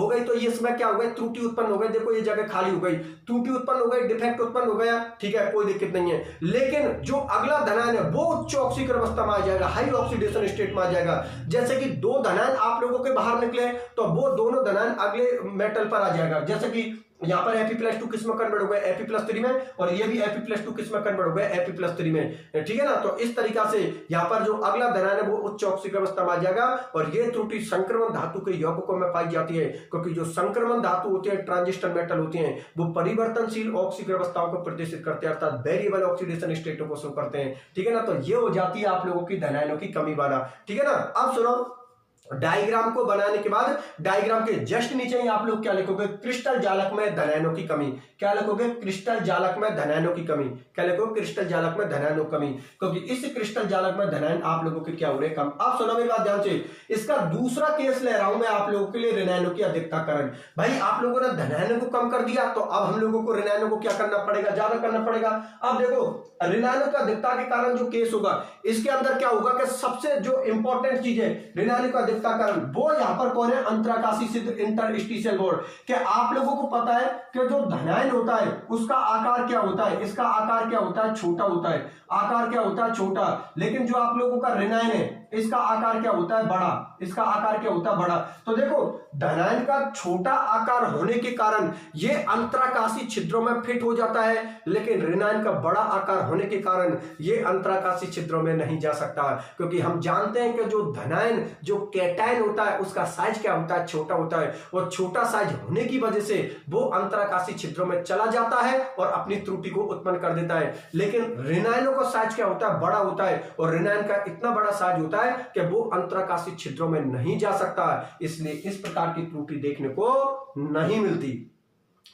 गई, तो ये इसमें क्या हो गया, त्रुटि उत्पन्न हो गई। देखो ये जगह खाली हो गई, त्रुटि उत्पन्न हो गई, डिफेक्ट उत्पन्न हो गया। ठीक है, कोई दिक्कत नहीं है, लेकिन जो अगला धनायन है वो उच्च ऑक्सीकरण अवस्था में आ जाएगा, हाई ऑक्सीडेशन स्टेट में आ जाएगा। जैसे कि दो धनायन आप लोगों के बाहर निकले तो वो दोनों धनायन अगले मेटल पर आ जाएगा। जैसे कि यहाँ पर Fe+2 किस में कन्वर्ट हो गया, Fe+3 में, और ये भी Fe+2 किस में कन्वर्ट हो गया, Fe+3 में। ठीक है ना। तो इस तरीका से यहाँ पर जो अगला धनायन है वो उच्च ऑक्सीकृत अवस्था में आ जाएगा। और ये त्रुटि संक्रमण धातु के यौगिकों में पाई जाती है, क्योंकि जो संक्रमण धातु होते हैं, ट्रांजिस्टर मेटल होते हैं, वो परिवर्तनशील ऑक्सीकृत अवस्थाओं को प्रदर्शित करते हैं, अर्थात वेरिएबल ऑक्सीडेशन स्टेटों को शो करते हैं। ठीक है ना। तो ये हो जाती है आप लोगों की धनायनों की कमी वाला। ठीक है ना। अब सुनो, डायग्राम को बनाने के बाद डायग्राम के जस्ट नीचे ही आप लोग क्या लिखोगे, क्रिस्टल जालक में धनायनों की कमी। क्या लिखोगे, क्रिस्टल जालक में धनायनों की कमी। क्या लिखोगे, क्रिस्टल जालक में धनायनों की कमी, क्योंकि इस क्रिस्टल जालक में धनायन आप लोगों के क्या हो रहे हैं, कम। आप सुनो मेरी बात ध्यान से। इसका दूसरा केस ले रहा हूं मैं आप लोगों के लिए, ऋणायनों की अधिकता कारण। भाई आप लोगों ने धनायनों को कम कर दिया, तो अब हम लोगों को ऋणायनों को क्या करना पड़ेगा, ज्यादा करना पड़ेगा। अब देखो, ऋणायनों की अधिकता के कारण जो केस होगा, इसके अंदर क्या होगा कि सबसे जो इंपॉर्टेंट चीज है ऋणायनों की अधिकता कारण, वो यहां पर कौन है, अंतराकाशी सिद्ध इंटरस्टिशियल बॉन्ड। क्या आप लोगों को पता है कि जो धनायन होता है उसका आकार क्या होता है, इसका आकार क्या होता है, छोटा होता है। आकार क्या होता है, छोटा। लेकिन जो आप लोगों का ऋणायन है इसका आकार क्या होता है, बड़ा। इसका आकार क्या होता है, बड़ा। तो देखो, धनायन का छोटा आकार होने के कारण ये अंतराकाशी छिद्रों में फिट हो जाता है, लेकिन ऋणायन का बड़ा आकार होने के कारण ये अंतराकाशी छिद्रों में नहीं जा सकता, क्योंकि हम जानते हैं कि जो धनायन, जो कैटायन होता है, उसका साइज क्या होता है, छोटा होता है। और छोटा साइज होने की वजह से वो अंतराकाशी छिद्रों में चला जाता है और अपनी त्रुटि को उत्पन्न कर देता है। लेकिन ऋणायनों का साइज क्या होता है, बड़ा होता है, और ऋणायन का इतना बड़ा साइज होता है कि वो अंतराकाशी छिद्रों में नहीं जा सकता। इसलिए इस प्रकार की त्रुटि देखने को नहीं मिलती।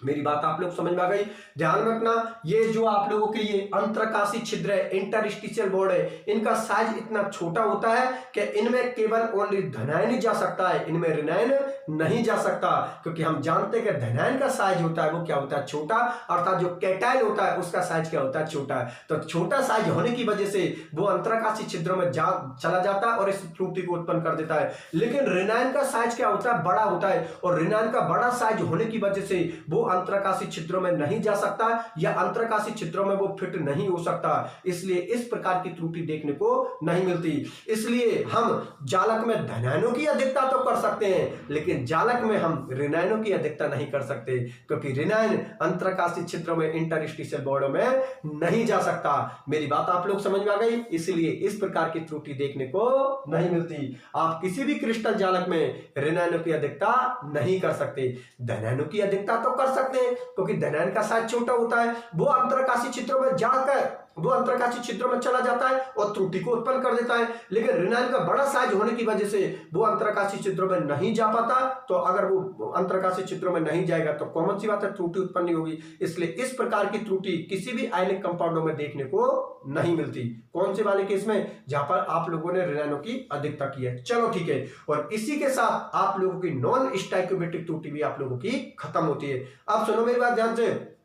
मेरी बात आप लोग समझ में आ गई। ध्यान रखना, ये जो आप लोगों के ये अंतराकाशी छिद्र है, इंटरस्टिशियल बॉन्ड है, इनका साइज इतना छोटा होता है कि इनमें केवल ओनली धनायन ही जा सकता है, इनमें ऋणायन नहीं जा सकता। क्योंकि हम जानते हैं कि धनायन का साइज होता है वो क्या होता है, छोटा, अर्थात जो कैटायन होता है उसका साइज क्या होता है, छोटा। तो छोटा साइज होने की वजह से वो अंतराकाशी छिद्रों में चला जाता है और इस त्रुटि को उत्पन्न कर देता है। लेकिन ऋणायन का साइज क्या होता है, बड़ा होता है, और ऋणायन का बड़ा साइज होने की वजह से वो अंतराकाशी छिद्रों में नहीं जा सकता, या अंतराकाशी छिद्रों में वो फिट नहीं हो सकता। इसलिए इस प्रकार की त्रुटि देखने को नहीं मिलती। इसलिए हम जालक में धनायनों की अधिकता तो कर सकते हैं, लेकिन जालक में हम ऋणायनों की अधिकता नहीं कर सकते, क्योंकि ऋणायन अंतराकाशी छिद्रों में, इंटरस्टिशियल बॉन्डों में नहीं जा सकता। मेरी बात आप लोग समझ में आ गई। इसलिए इस प्रकार की त्रुटि देखने को नहीं मिलती। आप किसी भी क्रिस्टल जालक में ऋणायनों की अधिकता नहीं कर सकते। धनायनों की अधिकता तो कर सकते हैं, क्योंकि धनायन का साइज छोटा होता है, वो अंतराकाशी छिद्रों में जाकर वो अंतराकाशी छिद्रों में चला जाता है और त्रुटि को उत्पन्न कर देता है। लेकिन ऋणायन का बड़ा साइज होने की वजह से वो अंतराकाशी छिद्रों में नहीं जा पाता। तो अगर वो अंतराकाशी छिद्रों में नहीं जाएगा तो कॉमन सी बात है, त्रुटि उत्पन्न होगी। इसलिए इस प्रकार की त्रुटि किसी भी आयनिक कंपाउंडों में देखने को नहीं मिलती। कौन से वाले केस में, जहां पर आप लोगों ने ऋणायनों की अधिकता की है। चलो ठीक है। और इसी के साथ आप लोगों की नॉन स्टाइकोमेट्रिक त्रुटि भी आप लोगों की खत्म होती है। अब सुनो मेरी बात ध्यान से,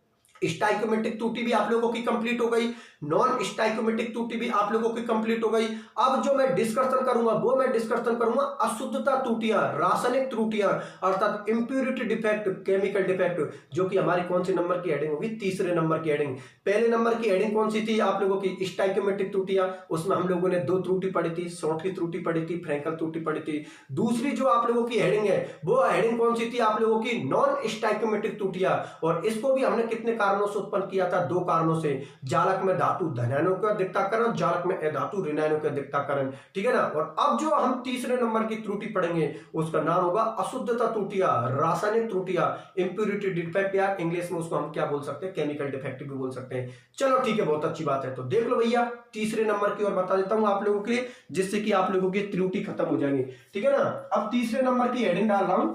स्टाइकोमेट्रिक त्रुटि भी आप लोगों की कंप्लीट हो गई, नॉन स्टाइकोमेट्रिक त्रुटि भी आप लोगों की कंप्लीट हो गई। अब जो मैं डिस्कशन करूंगा वो मैं डिस्कशन करूंगा अशुद्धता त्रुटियां, रासायनिक त्रुटियां, अर्थात इंप्यूरिटी डिफेक्ट, केमिकल डिफेक्ट, जो कि हमारी कौन सी नंबर की हेडिंग होगी, तीसरे नंबर की हेडिंग। पहले नंबर की हेडिंग कौन सी थी आप लोगों की, स्टाइकोमेट्रिक त्रुटियां। उसमें हम लोगों ने दो त्रुटि पढ़ी थी, शॉर्ट की त्रुटि पढ़ी थी, फ्रैंकल त्रुटि पढ़ी थी। दूसरी जो आप लोगों की हेडिंग है वो हेडिंग कौन सी थी आप लोगों की, नॉन स्टाइकोमेट्रिक त्रुटियां। और इसको भी हमने कितने कारणों से उत्पन्न किया था, दो कारणों से। जालक में धातु धनायनों का अधिकता कारण, जालक में अधातु ऋणायनों का अधिकता कारण। ठीक है ना। और अब जो हम तीसरे नंबर की त्रुटि पढ़ेंगे उसका नाम होगा अशुद्धता त्रुटियां, रासायनिक त्रुटियां, इंप्यूरिटी डिफेक्ट, या इंग्लिश में उसको हम क्या बोल सकते हैं, केमिकल डिफेक्ट भी बोल सकते हैं। चलो ठीक है, बहुत अच्छी बात है। तो देख लो भैया, तीसरे नंबर की ओर बता देता हूं आप लोगों के लिए, जिससे कि आप लोगों की त्रुटि खत्म हो जाएंगी। ठीक है ना। अब तीसरे नंबर की हेडिंग डाल रहा हूं,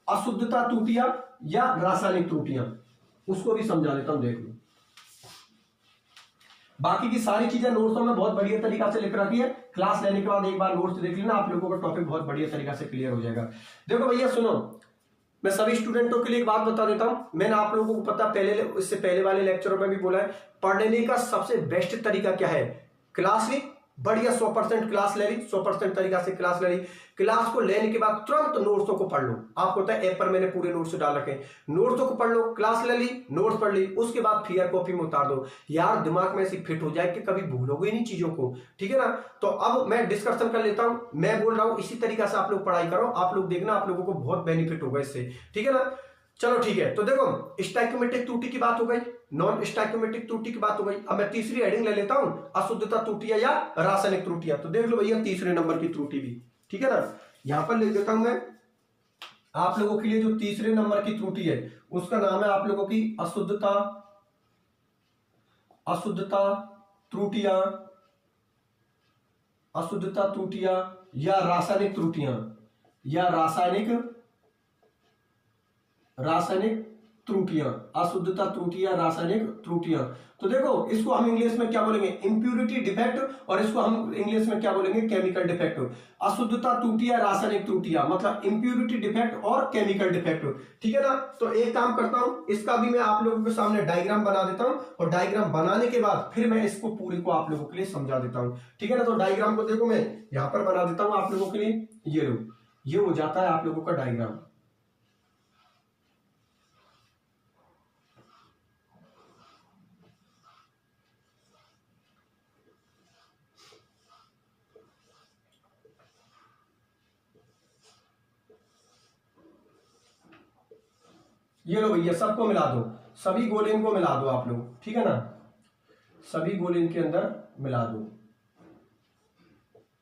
अशुद्धता त्रुटियां या रासायनिक त्रुटियां, उसको भी समझा देता हूं, देख लो। बाकी की सारी चीजें नोट्सों में बहुत बढ़िया तरीका से लिख रखी है। क्लास लेने के बाद एक बार नोट्स देख लेना, आप लोगों का टॉपिक बहुत बढ़िया तरीका से क्लियर हो जाएगा। देखो भैया सुनो, मैं सभी स्टूडेंटों के लिए एक बात बता देता हूं। मैंने आप लोगों को पता पहले, इससे पहले वाले लेक्चरों में भी बोला है, पढ़ने का सबसे बेस्ट तरीका क्या है, क्लास ली, बढ़िया 100% क्लास ले ली, 100% तरीका से क्लास ले ली। क्लास को लेने के बाद तुरंत नोट्सों को पढ़ लो। आपको पता है ऐप पर मैंने पूरे नोट्स डाल रखे हैं, नोट्सों को पढ़ लो। क्लास ले ली, नोट्स पढ़ ली, उसके बाद फियर कॉपी में उतार दो। यार दिमाग में ऐसी फिट हो जाए कि कभी भूलोगे नहीं चीजों को। ठीक है ना। तो अब मैं डिस्कशन कर लेता हूं, मैं बोल रहा हूं इसी तरीका से आप लोग पढ़ाई करो, आप लोग देखना, आप लोगों को बहुत बेनिफिट होगा इससे। ठीक है ना। चलो ठीक है, तो देखो स्टोइकोमेट्रिक त्रुटि की बात हो गई, नॉन स्टोइकोमेट्रिक त्रुटि की बात हो गई। अब मैं तीसरी हेडिंग ले लेता हूं, अशुद्धता त्रुटियां या रासायनिक त्रुटियां। तो देख लो भैया तीसरे नंबर की त्रुटि भी, ठीक है ना, यहां पर लिख देता हूं मैं आप लोगों के लिए। जो तीसरे नंबर की त्रुटि है उसका नाम है आप लोगों की अशुद्धता त्रुटियां, अशुद्धता त्रुटियां या रासायनिक त्रुटियां, या रासायनिक त्रुटियां, अशुद्धता त्रुटियां, रासायनिक त्रुटियां। तो देखो इसको हम इंग्लिश में क्या बोलेंगे, इंप्यूरिटी डिफेक्ट, और इसको हम इंग्लिश में क्या बोलेंगे, केमिकल डिफेक्ट। अशुद्धता त्रुटियां, रासायनिक त्रुटियां मतलब इंप्यूरिटी डिफेक्ट और केमिकल डिफेक्ट, ठीक है ना। तो एक काम करता हूं, इसका भी मैं आप लोगों के सामने डायग्राम बना देता हूं, और डायग्राम बनाने के बाद फिर मैं इसको पूरी को आप लोगों के लिए समझा देता हूं, ठीक है ना। तो डायग्राम को देखो मैं यहां पर बना देता हूं आप लोगों के लिए, ये लो, ये हो जाता है आप लोगों का डायग्राम। ये लो भैया, सबको मिला दो, सभी गोले को मिला दो आप लोग, ठीक है ना, सभी गोले के अंदर मिला दो।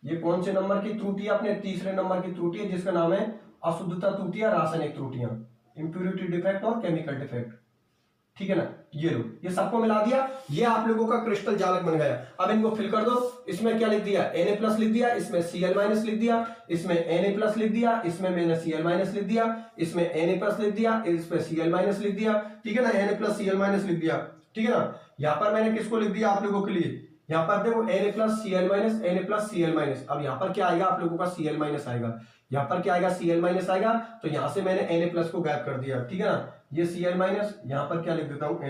ये कौन से नंबर की त्रुटि है, अपने तीसरे नंबर की त्रुटि है, जिसका नाम है अशुद्धता त्रुटियां, रासायनिक त्रुटियां, इंप्यूरिटी डिफेक्ट और केमिकल डिफेक्ट, ठीक है ना। ये लो, ये सबको मिला दिया, ये आप लोगों का क्रिस्टल जालक बन गया। अब इनको फिल कर दो, इसमें क्या लिख दिया, Na+ लिख दिया, इसमें Cl- लिख दिया, इसमें Na+ लिख दिया, इसमें मैंने Cl- लिख दिया, इसमें Na+ लिख दिया, इसमें Cl- लिख दिया, ठीक है ना, Na+ Cl- लिख दिया, ठीक है ना। यहां पर मैंने किसको लिख दिया आप लोगों के लिए, यहां पर देखो Na+ Cl-, अब यहां पर क्या आएगा आप लोगों का Cl- आएगा, यहां पर क्या आएगा, Cl- आएगा। तो यहां से मैंने Na+ को गायब कर दिया, ठीक है ना, ये Cl-, यहां पर क्या लिख देता हूं, Na+,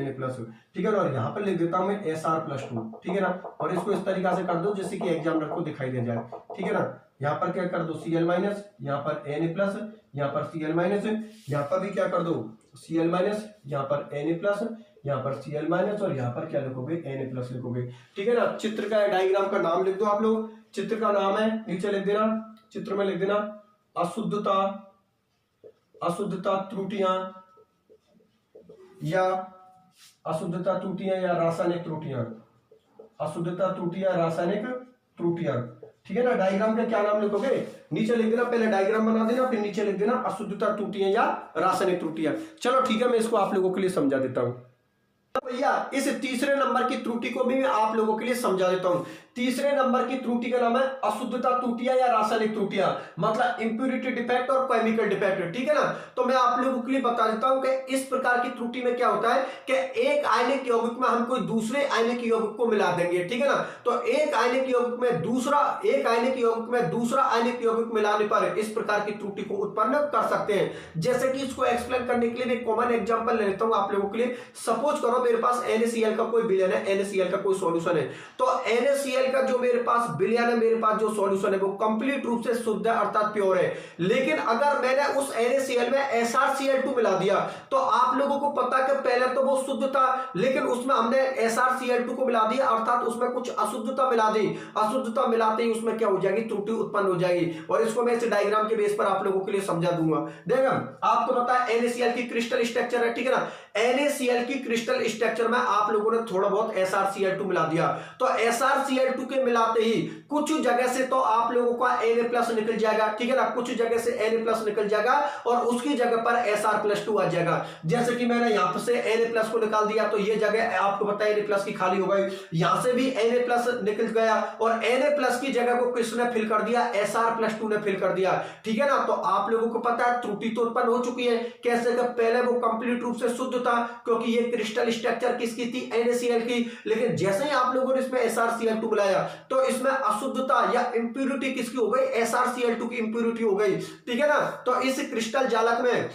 ठीक है ना, और यहां पर लिख देता हूं मैं Sr+2, ठीक है ना। और इसको इस तरीका से कर दो जैसे कि एग्जामिनर को दिखाई दे जाए, ठीक है ना। यहां पर क्या कर दो, Cl-, यहां पर Na+, यहां पर Cl-, यहां पर भी क्या कर दो, Cl-, यहां पर Na+, यहां पर Cl-, और यहां पर क्या लिखोगे, Na+ लिखोगे, ठीक है ना। चित्र का डायग्राम का नाम लिख दो आप लोग, चित्र का नाम है, नीचे लिख देना, चित्र में लिख देना अशुद्धता त्रुटियां या रासायनिक त्रुटियां, अशुद्धता त्रुटियां, रासायनिक त्रुटियां, ठीक है ना। डायग्राम का क्या नाम लिखोगे, नीचे लिख देना, पहले डायग्राम बना देना, फिर नीचे लिख देना अशुद्धता त्रुटियां या रासायनिक त्रुटियां। चलो ठीक है, मैं इसको आप लोगों के लिए समझा देता हूं। तो भैया इस तीसरे नंबर की त्रुटि को भी मैं आप लोगों के लिए समझा देता हूं। तीसरे नंबर की त्रुटि का नाम है अशुद्धता त्रुटियां या रासायनिक त्रुटियां, मतलब इंप्यूरिटी डिफेक्ट और केमिकल डिफेक्ट, ठीक है ना। तो मैं आप लोगों के लिए बता देता हूं कि इस प्रकार की त्रुटि में क्या होता है कि एक आयनिक यौगिक में हम कोई दूसरे आयनिक यौगिक को मिला देंगे, ठीक है ना। तो एक आयनिक यौगिक में दूसरा आयनिक यौगिक मिलाने पर इस प्रकार की त्रुटि को उत्पन्न कर सकते हैं। जैसे कि इसको एक्सप्लेन करने के लिए एक कॉमन एग्जांपल ले लेता हूं आप लोगों के लिए। सपोज करो मेरे पास NaCl का कोई विलयन है, NaCl का कोई सॉल्यूशन है, तो NaCl का जो मेरे पास विलयन है, मेरे पास जो सॉल्यूशन है वो कंप्लीट रूप से शुद्ध है अर्थात प्योर है। लेकिन अगर मैंने उस NaCl में SrCl2 मिला दिया, तो आप लोगों को पता है कि पहले तो वो शुद्ध था, लेकिन उसमें हमने SrCl2 को मिला दिया, अर्थात उसमें कुछ अशुद्धता मिला दी। अशुद्धता मिलाते ही उसमें क्या हो जाएगी, त्रुटि उत्पन्न हो जाएगी। और इसको मैं इस डायग्राम के बेस पर आप लोगों के लिए समझा दूंगा। देखो आपको पता है NaCl की क्रिस्टल स्ट्रक्चर है, ठीक है ना। NaCl की क्रिस्टल स्ट्रक्चर में आप लोगों ने थोड़ा बहुत SrCl2 मिला दिया, तो SrCl2 के मिलाते ही कुछ जगह से तो आप लोगों का Na+ निकल जाएगा, ठीक है ना, कुछ जगह से Na+ निकल जाएगा और उसकी जगह पर Sr+2 आ जाएगा। जैसे कि मैंने यहां से Na+ को निकाल दिया, तो ये जगह आपको पता है Na+ की खाली हो गई, यहां से भी Na+ निकल गया और Na+ की जगह को किसने फिल कर दिया, Sr+2 ने फिल कर दिया, ठीक है ना। तो आप लोगों को पता है त्रुटि तो उत्पन्न हो चुकी है। कैसे कि पहले वो कंप्लीट रूप से शुद्ध था, क्योंकि ये क्रिस्टल स्ट्रक्चर किसकी थी, NaCl की। लेकिन जैसे ही आप लोगों ने इसमें SrCl2 मिलाया, तो इसमें अशुद्धता या इंप्यूरिटी किसकी हो गई, SrCl2 की इंप्यूरिटी हो गई, ठीक है ना। तो इस क्रिस्टल जालक में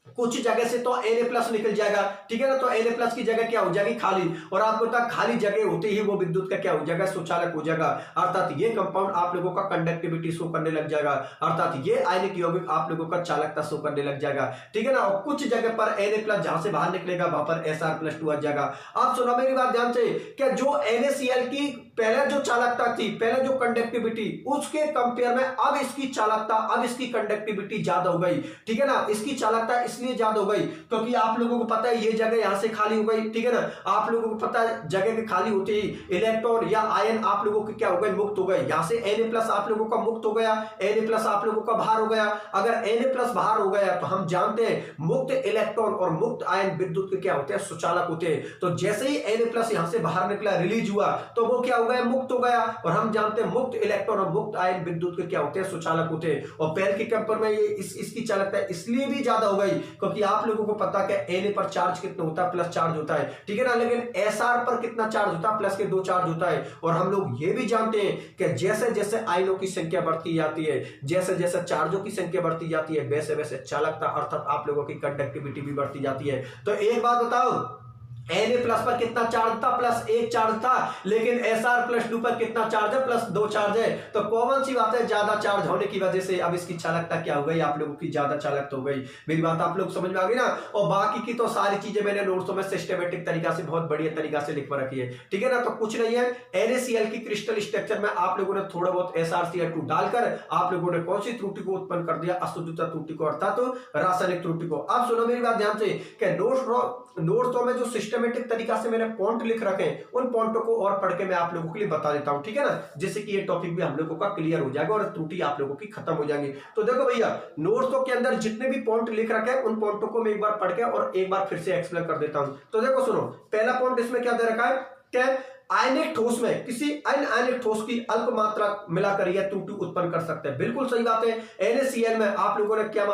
कुछ जगह से तो Na+ निकल जाएगा, ठीक है ना। तो Na+ की जगह क्या हो जाएगी, खाली, और आपको पता खाली जगह होते ही वो विद्युत का क्या हो जाएगा, सुचालक हो जाएगा, अर्थात ये कंपाउंड आप लोगों का कंडक्टिविटी शो करने लग जाएगा, अर्थात ये आयनिक यौगिक आप लोगों का चालकता शो करने लग जाएगा, ठीक है ना। और कुछ जगह पर Na+ जहां से बाहर निकलेगा वहां पर Sr+2 आ जाएगा। अब सुनो मेरी बात ध्यान से, क्या जो NaCl की पहले जो चालकता थी, पहले जो कंडक्टिविटी, उसके कंपेयर में अब इसकी चालकता, अब इसकी कंडक्टिविटी ज्यादा हो गई, ठीक है ना। इसकी चालकता इसलिए ज्यादा हो गई क्योंकि आप लोगों को पता है ये जगह यहां से खाली हो गई, ठीक है ना। आप लोगों को पता है जगह के खाली होते ही इलेक्ट्रॉन या आयन आप लोगों के क्या हो गए, मुक्त हो गए। यहां से Na+ आप लोगों का मुक्त हो गया, Na+ आप लोगों का बाहर हो गया। अगर Na+ बाहर हो गया तो हम जानते हैं मुक्त इलेक्ट्रॉन और मुक्त आयन विद्युत के क्या होते हैं, सुचालक होते हैं। तो जैसे ही Na+ यहां से बाहर निकला, रिलीज हुआ, तो वो क्या हो गया, मुक्त हो गया। और हम जानते हैं मुक्त इलेक्ट्रॉन और मुक्त आयन विद्युत के क्या होते हैं, सुचालक होते हैं। और पैर के कंपेयर में ये इसकी चालकता इसलिए भी ज्यादा हो गई क्योंकि आप लोगों को पता है Na पर चार्ज कितना होता है, प्लस चार्ज होता है, ठीक है ना। लेकिन Sr पर कितना चार्ज होता है, प्लस के 2 चार्ज होता है। और हम लोग ये भी जानते हैं कि जैसे जैसे आयनों की संख्या बढ़ती जाती है, जैसे जैसे चार्जों की संख्या बढ़ती जाती है, वैसे वैसे चालकता अर्थात आप लोगों की कंडक्टिविटी भी बढ़ती जाती है। तो एक बात बताओ, Na+ पर कितना चार्ज था, +1 चार्ज था, लेकिन Sr+2 पर कितना चार्ज है, +2 चार्ज है। तो कॉमन सी बात है, ज्यादा चार्ज होने की वजह से अब इसकी चालकता क्या हो गई, आप लोगों की ज्यादा चालकता हो गई। मेरी बात आप लोग समझ में आ गई ना। और बाकी की तो सारी चीजें मैंने नोट्सों में सिस्टमेटिक तरीका से बहुत बढ़िया तरीका से लिख रखी है, ठीक है ना। तो कुछ नहीं है, NaCl की क्रिस्टल स्ट्रक्चर में आप लोगों ने थोड़ा बहुत SrCl2 डालकर आप लोगों ने कौन सी त्रुटि को उत्पन्न कर दिया, अशुद्धता त्रुटि को, अर्थात रासायनिक त्रुटि को। अब सुनो मेरी बात ध्यान से कि नोट्सों में जो सिस्टमेटिक तरीका से मैंने पॉइंट लिख रखे हैं, उन पॉइंटों को और पढ़ के मैं आप लोगों के लिए बता देता हूं, ठीक है ना, जिससे कि ये टॉपिक भी हम लोगों का क्लियर हो जाएगा और त्रुटि आप लोगों की खत्म हो जाएगी। तो देखो भैया, नोट्सों के अंदर जितने भी पॉइंट लिख रखे हैं, उन पॉइंटों को मैं एक बार पढ़ के और एक बार फिर से एक्सप्लेन कर देता हूं। तो देखो सुनो, पहला पॉइंट इसमें क्या दे रखा है कि आयनिक ठोस में किसी अनआयनिक ठोस की अल्प मात्रा मिलाकर यह त्रुटि उत्पन्न कर सकते हैं। बिल्कुल सही बात है। NaCl में आप लोगों ने क्या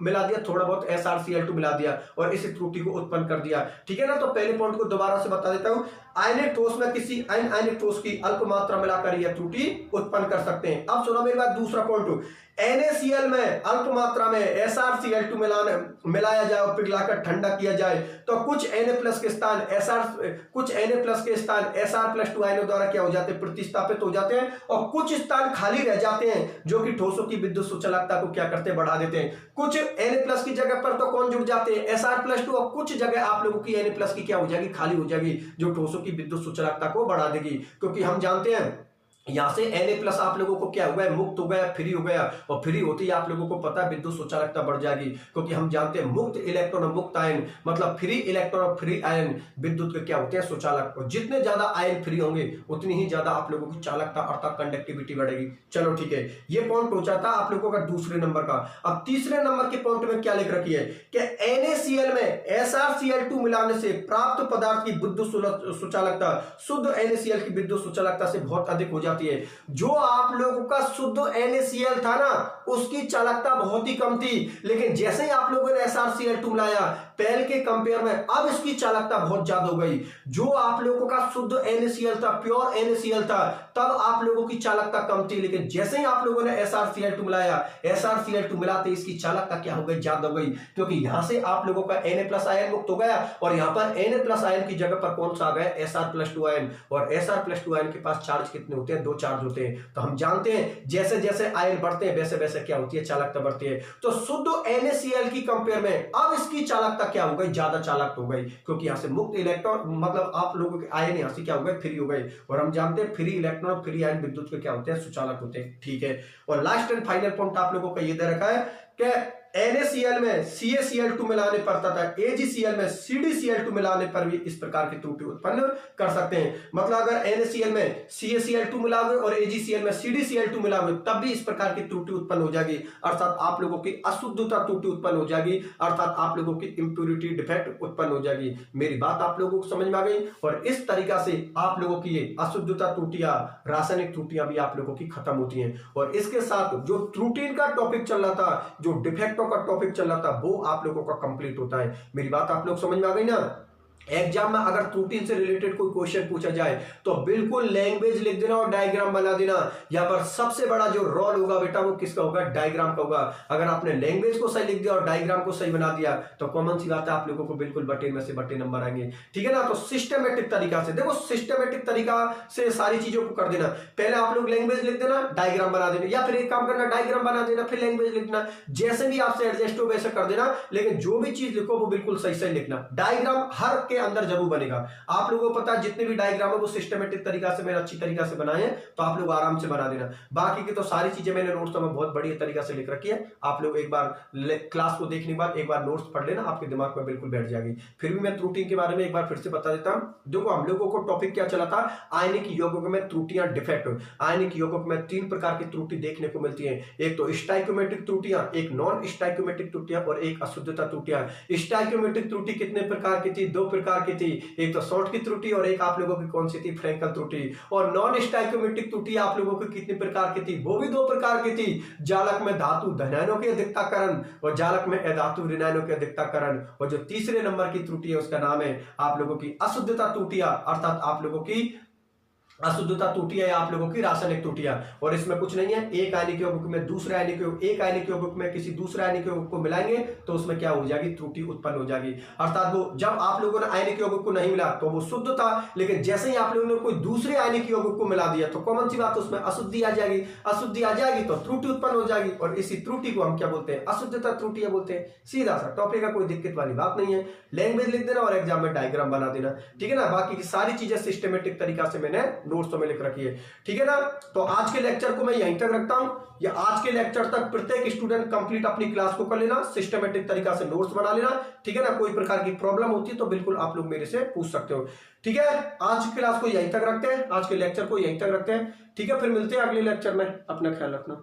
मिला दिया, थोड़ा बहुत SrCl2 मिला दिया और इस त्रुटि को उत्पन्न कर दिया, ठीक है ना। तो पहले पॉइंट को दोबारा से बता देता हूं, आयनिक ठोस में किसी अनआयनिक ठोस की अल्प मात्रा मिलाकर यह त्रुटि उत्पन्न कर सकते हैं। अब सुनो मेरी बात, दूसरा पॉइंट, NaCl में अल्प मात्रा में SrCl2 मिलाया जाए और पिघलाकर ठंडा किया जाए तो कुछ Na+ के स्थान Sr+2 आयनों द्वारा क्या हो जाते हैं, प्रतिस्थापित हो जाते हैं, और कुछ स्थान खाली रह जाते हैं जो कि ठोसों की विद्युत सुचालकता को क्या करते हैं, बढ़ा देते हैं। कुछ Na+ की जगह पर तो कौन जुड़ जाते हैं, Sr+2, और कुछ जगह आप लोगों की Na+ की क्या हो जाएगी, खाली हो जाएगी, जो ठोसों की विद्युत सुचालकता को बढ़ा देगी। क्योंकि हम जानते हैं यहां से Na+ आप लोगों को क्या हुआ है, मुक्त हो गया, फ्री हो गया, और फ्री होते ही आप लोगों को पता है विद्युत सुचालकता बढ़ जाएगी। क्योंकि हम जानते हैं मुक्त इलेक्ट्रॉन और मुक्त आयन मतलब फ्री इलेक्ट्रॉन और फ्री आयन विद्युत के क्या होते हैं, सुचालक। और जितने ज्यादा आयन फ्री होंगे उतनी ही ज्यादा आप लोगों की चालकता अर्थात कंडक्टिविटी बढ़ेगी। चलो ठीक है, ये पॉइंट हो जाता है आप लोगों का दूसरे नंबर का। अब तीसरे नंबर के पॉइंट में क्या लिख रखी है कि NaCl में SrCl2 मिलाने से प्राप्त पदार्थ की विद्युत सुचालकता शुद्ध NaCl की विद्युत सुचालकता से बहुत अधिक हो जाती है। जो आप लोगों का शुद्ध NaCl था ना, उसकी चालकता बहुत ही कम थी, लेकिन जैसे ही आप लोगों ने SrCl2 मिलाया, पहले के कंपेयर में अब इसकी चालकता बहुत ज्यादा हो गई। जो आप लोगों का शुद्ध NaCl था, प्योर NaCl था, तब आप लोगों की चालकता कम थी, लेकिन जैसे ही आप लोगों ने SrCl2 मिलाया, SrCl2 मिलाते इसकी चालकता क्या हो गई, ज्यादा हो गई। क्योंकि यहां से आप लोगों का Na+ आयन मुक्त हो गया और यहां पर Na+ आयन की जगह पर कौन सा आ गया, Sr+2 आयन। और Sr+2 आयन के पास चार्ज कितने होते हैं, 2 चार्ज होते हैं। तो हम जानते हैं जैसे जैसे आयन बढ़ते हैं वैसे वैसे क्या होती है, चालकता बढ़ती है। तो शुद्ध NaCl की कंपेयर में अब इसकी चालकता क्या हो गई, ज्यादा चालक हो गई, क्योंकि यहां से मुक्त इलेक्ट्रॉन मतलब आप लोगों के आयन यहां से क्या हो गए, फ्री हो गए। और हम जानते हैं फ्री इलेक्ट्रॉन और फ्री आयन विद्युत के क्या होते हैं, सुचालक होते हैं, ठीक है। और लास्ट एंड फाइनल पॉइंट आप लोगों का ये दे रखा है कि NaCl में CaCl2 मिलाने पर तथा AgCl में CdCl2 मिलाने पर भी इस प्रकार की त्रुटि उत्पन्न कर सकते हैं। मतलब अगर NaCl में CaCl2 मिलाओगे और AgCl में CdCl2 मिलाओगे तब भी इस प्रकार की त्रुटि उत्पन्न हो जाएगी, अर्थात आप लोगों की अशुद्धता त्रुटि उत्पन्न हो जाएगी, अर्थात आप लोगों की इंप्योरिटी डिफेक्ट उत्पन्न हो जाएगी। मेरी बात आप लोगों को समझ में आ गई। और इस तरीका से आप लोगों की ये अशुद्धता त्रुटियां, रासायनिक त्रुटियां भी आप लोगों की खत्म होती हैं। और इसके साथ जो त्रुटि का टॉपिक चल रहा था, जो डिफेक्ट का टॉपिक चल रहा था, वो आप लोगों का कंप्लीट होता है। मेरी बात आप लोग समझ में आ गई ना। एग्जाम में अगर त्रुटि से रिलेटेड कोई क्वेश्चन पूछा जाए तो बिल्कुल लैंग्वेज लिख देना और डायग्राम बना देना। यहाँ पर सबसे बड़ा जो रोल होगा बेटा वो किसका होगा, डायग्राम का होगा। अगर आपने लैंग्वेज को सही लिख दिया और डायग्राम को सही बना दिया तो कॉमन सी बात है आप लोगों को बिल्कुल बटे में से बटे नंबर आएंगे, ठीक है ना। तो सिस्टमेटिक तरीका से देखो, सिस्टमेटिक तरीका से सारी चीजों को कर देना। पहले आप लोग लैंग्वेज लिख देना, डायग्राम बना देना, या फिर एक काम करना डायग्राम बना देना फिर लैंग्वेज लिखना, जैसे भी आपसे एडजस्ट हो वैसे कर देना। लेकिन जो भी चीज लिखो वो बिल्कुल सही सही लिखना। डायग्राम हर जालक के अंदर जरूर बनेगा। आप लोगों को पता है जितने भी डायग्राम है वो सिस्टमेटिक तरीका से मैंने अच्छी तरीका से बनाए हैं, तो आप लोग आराम से बना देना। बाकी की तो सारी चीजें मैंने नोट्स में बहुत बढ़िया तरीका से लिख रखी है, आप लोग एक बार क्लास को देखने के बाद एक बार नोट्स पढ़ लेना, आपके दिमाग में बिल्कुल बैठ जाएगी। फिर भी मैं त्रुटि के बारे में एक बार फिर से बता देता हूं। देखो हम लोगों को टॉपिक क्या चला था, आयनिक यौगिकों में त्रुटियां, डिफेक्ट। आयनिक यौगिकों में 3 प्रकार की त्रुटि देखने को मिलती है, एक तो स्टाइकोमेट्रिक त्रुटियां, एक नॉन स्टाइकोमेट्रिक त्रुटियां और एक अशुद्धता त्रुटियां। स्टाइकोमेट्रिक त्रुटि कितने प्रकार की थी? 2 प्रकार की थी, एक तो शॉर्ट की त्रुटि और एक आप लोगों की कौन सी थी? फ्रैंकल त्रुटि। और नॉन स्टाइकोमेट्रिक त्रुटि आप लोगों की कितने प्रकार की थी? वो भी 2 प्रकार की थी, जालक में धातु धनायनों की अधिकता कारण और जालक में अधातु ऋणायनों की अधिकता कारण। और जो तीसरे नंबर की त्रुटि है उसका नाम है आप लोगों की अशुद्धता त्रुटियां, अर्थात आप लोगों की अशुद्धता त्रुटियां या आप लोगों की रासायनिक त्रुटियां। और इसमें कुछ नहीं है, एक आयनिक यौगिक में दूसरे आयनिक यौगिक, एक आयनिक यौगिक में किसी दूसरे आयनिक यौगिक को मिलाएंगे तो उसमें क्या हो जाएगी? त्रुटि उत्पन्न हो जाएगी। अर्थात वो जब आप लोगों ने आयनिक यौगिक को नहीं मिला तो वो शुद्ध था, लेकिन जैसे ही आप लोगों ने कोई दूसरे आयनिक यौगिक को मिला दिया तो कॉमन सी बात, उसमें अशुद्धि आ जाएगी। अशुद्धि आ जाएगी तो त्रुटि उत्पन्न हो जाएगी, और इसी त्रुटि को हम क्या बोलते हैं? अशुद्धता त्रुटियां बोलते हैं। सीधा सा टॉपिक का, कोई दिक्कत वाली बात नहीं है। लैंग्वेज लिख देना और एग्जाम में डायग्राम बना देना, ठीक है ना। बाकी की सारी चीजें सिस्टमेटिक तरीका से मैंने नोट्स में लिख रखी है, ठीक है ना। तो आज के लेक्चर को मैं यहीं तक रखता हूं, या आज के लेक्चर तक प्रत्येक स्टूडेंट कंप्लीट अपनी क्लास को कर लेना, सिस्टमेटिक तरीका से नोट्स बना लेना, ठीक है ना। कोई प्रकार की प्रॉब्लम होती है तो बिल्कुल आप लोग मेरे से पूछ सकते हो, ठीक है। आज की क्लास को यहीं तक रखते हैं, आज के लेक्चर को यहीं तक रखते हैं, ठीक है। फिर मिलते हैं अगले लेक्चर में, अपना ख्याल रखना।